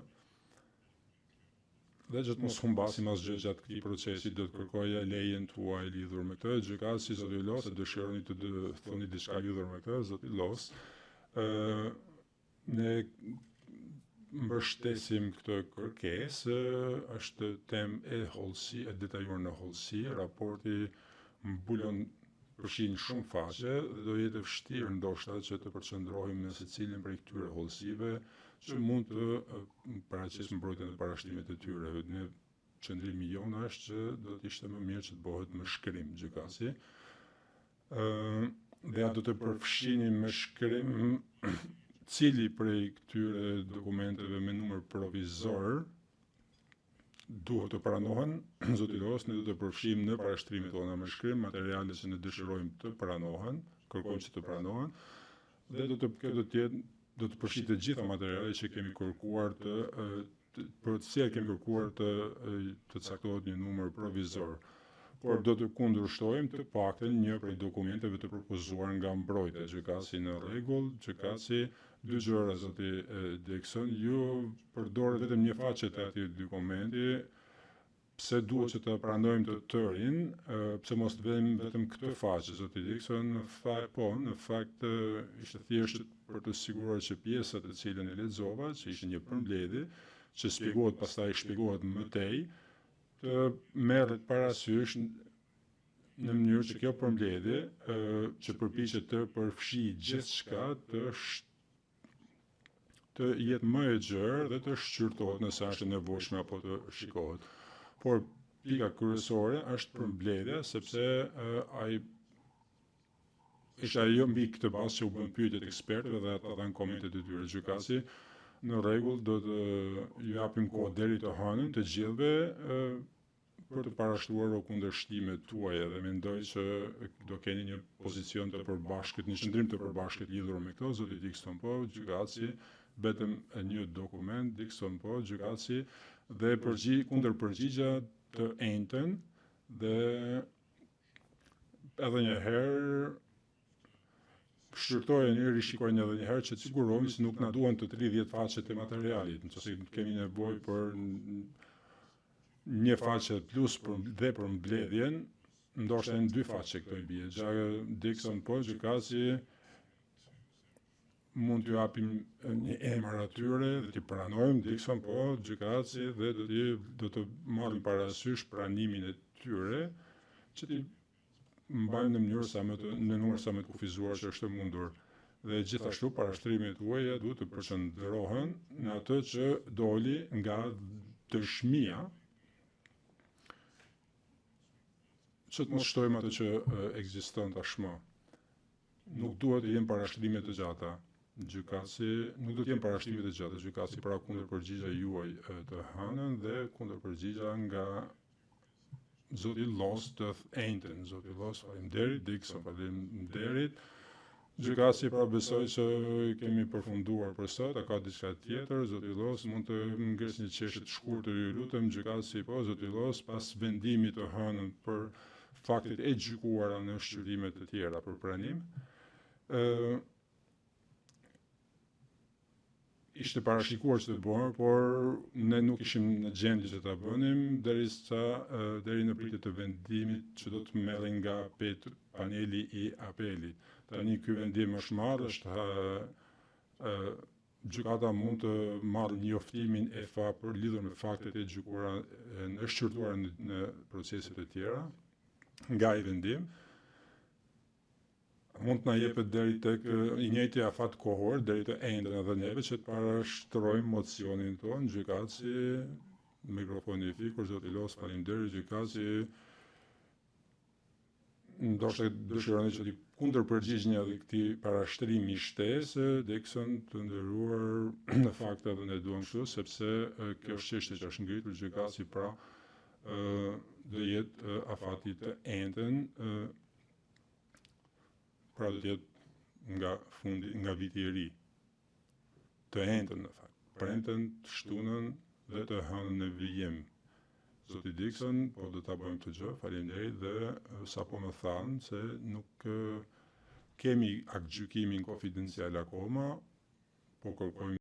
Dhe që të mos humbasim asgjë gjatë këtij procesi, do të kërkoja lejen tuaj lidhur me këtë. Gjykatësi, zoti Los, e dëshironi të thoni diçka lidhur me këtë, zoti Los. Ne mbështesim këtë kërkesë, është temë e hollësi, e detajuar në hollësi, raporti mbulon përfshin shumë faqe dhe do jetë vështirë ndoshta që të përqendrohemi në secilin prej këtyre hollësive që mund të paraqes mbrojtjen e parashtrimet e tyre. Ne qëndrimi jonë është që do të ishte më mirë që të bëhet me shkrim gjykatësi. Dhe do të përfshinim me shkrim cili prej këtyre dokumenteve me numër provizor duhet të pranohen, zoti Los, ne do të përfshijmë në parashtrimet tona me shkrim materiale që ne dëshirojmë të pranohen, kërkojmë që të pranohen, dhe do të përfshijë të gjitha materialet që kemi kërkuar për të cilat kemi kërkuar të caktohet një numër provizor. Por do të kundërshtojmë të paktën një prej dokumenteve të propozuar nga mbrojtja. Gjykatësi në rregull, gjykatësi, dy gjëra zoti Dixon, ju përdorët vetëm një faqe të atij dokumenti, pse duhet që të pranojmë të tërin, pse mos të vëmë vetëm këtë faqe, zoti Dixon, në fakt ishte thjesht për të siguruar që pjesa të cilën e lexova, që ishte një përmbledhje, që shpjegohet pastaj shpjegohet më tej, të merret parasysh në mënyrë që kjo përmbledhje që përpiqet të përfshijë gjithçka të jetë më e gjerë dhe të shqyrtohet nëse është nevojshme apo të shikohet. Por pika kryesore është përmbledhja, sepse ishte ajo mbi këtë bazë që u bën pyetjet ekspertëve dhe ata dhanë komentet e tyre. Gjykatësi në rregull do të ju japim kohë deri të hënën të gjithëve për të parashtruar kundërshtimet tuaja dhe mendoj që do keni një pozicion të përbashkët, një qëndrim të përbashkët lidhur me këto, zoti Dixon po, gjykatësi, vetëm një dokument, Dixon po, gjykatësi, dhe kundërpërgjigja të njëjtën dhe edhe një herë shqyrtojeni, rishikojeni edhe një herë që të sigurohemi se nuk na duan të 30 faqet e materialit, nëse kemi nevojë për një faqe plus dhe për mbledhjen, ndoshta në 2 faqe këto i bie. Dixon po, gjykatësi mund t'ju japim një emër atyre dhe t'i pranojmë, Dixon po, gjykatësi, dhe do të marrim parasysh pranimin e tyre, që t'i mbajmë në mënyrë sa më të kufizuar që është e mundur. Dhe gjithashtu parashtrimet tuaja duhet të përqendrohen në atë që doli nga dëshmia që të mos shtojmë atë që ekziston tashmë. Nuk duhet të jenë parashtrime të gjata. Gjykatësi nuk do të jenë parashtrime të gjata. Gjykatësi pra kundërpërgjigja juaj të hënën dhe kundërpërgjigja nga Zoti Los të ejnëtën. Zoti Los, faleminderit, Dixon, faleminderit. Gjykatësi pra besoj që kemi përfunduar për sot, a ka diçka tjetër, Zoti Los mund të ngres një qeshje të shkurtër, ju lutem, gjykatësi po, Zoti Los, pas vendimit të hënën për faktet e gjykuara në shqyrtime të tjera për pranim, ishte parashikuar që të bëhem, por ne nuk ishim në gjendje që ta bënim deri në pritje të vendimit që do të merren nga paneli I apelit. Tani ky vendim është marrë, gjykata mund të marrë njoftimin e për lidhur me faktet e gjykuara e shqyrtuara në proceset e tjera nga I vendim. Mund të na jepet deri tek I njëjti afat kohor, deri të ejndën edhe neve që të parashtrojmë mocionin tonë, gjykatësi, mikrofoni I fikur, Zoti Los, faleminderit, gjykatësi, ndoshta dëshironi që t'i kundërpërgjigjni edhe këtij parashtrimi I shtesë, Dixon të nderuar në fakt edhe ne duam kështu, sepse kjo është çështje që është ngritur gjykatësi pra do jetë afati të ejndën, pra do të jetë nga viti I ri, të ejndën në fakt, premten, të shtunën dhe të hënën në vijim. Zoti Dixon, po do ta bëjmë këtë gjë, faleminderit dhe sapo më thanë se nuk kemi aktgjykimin konfidencial akoma, po kërkojmë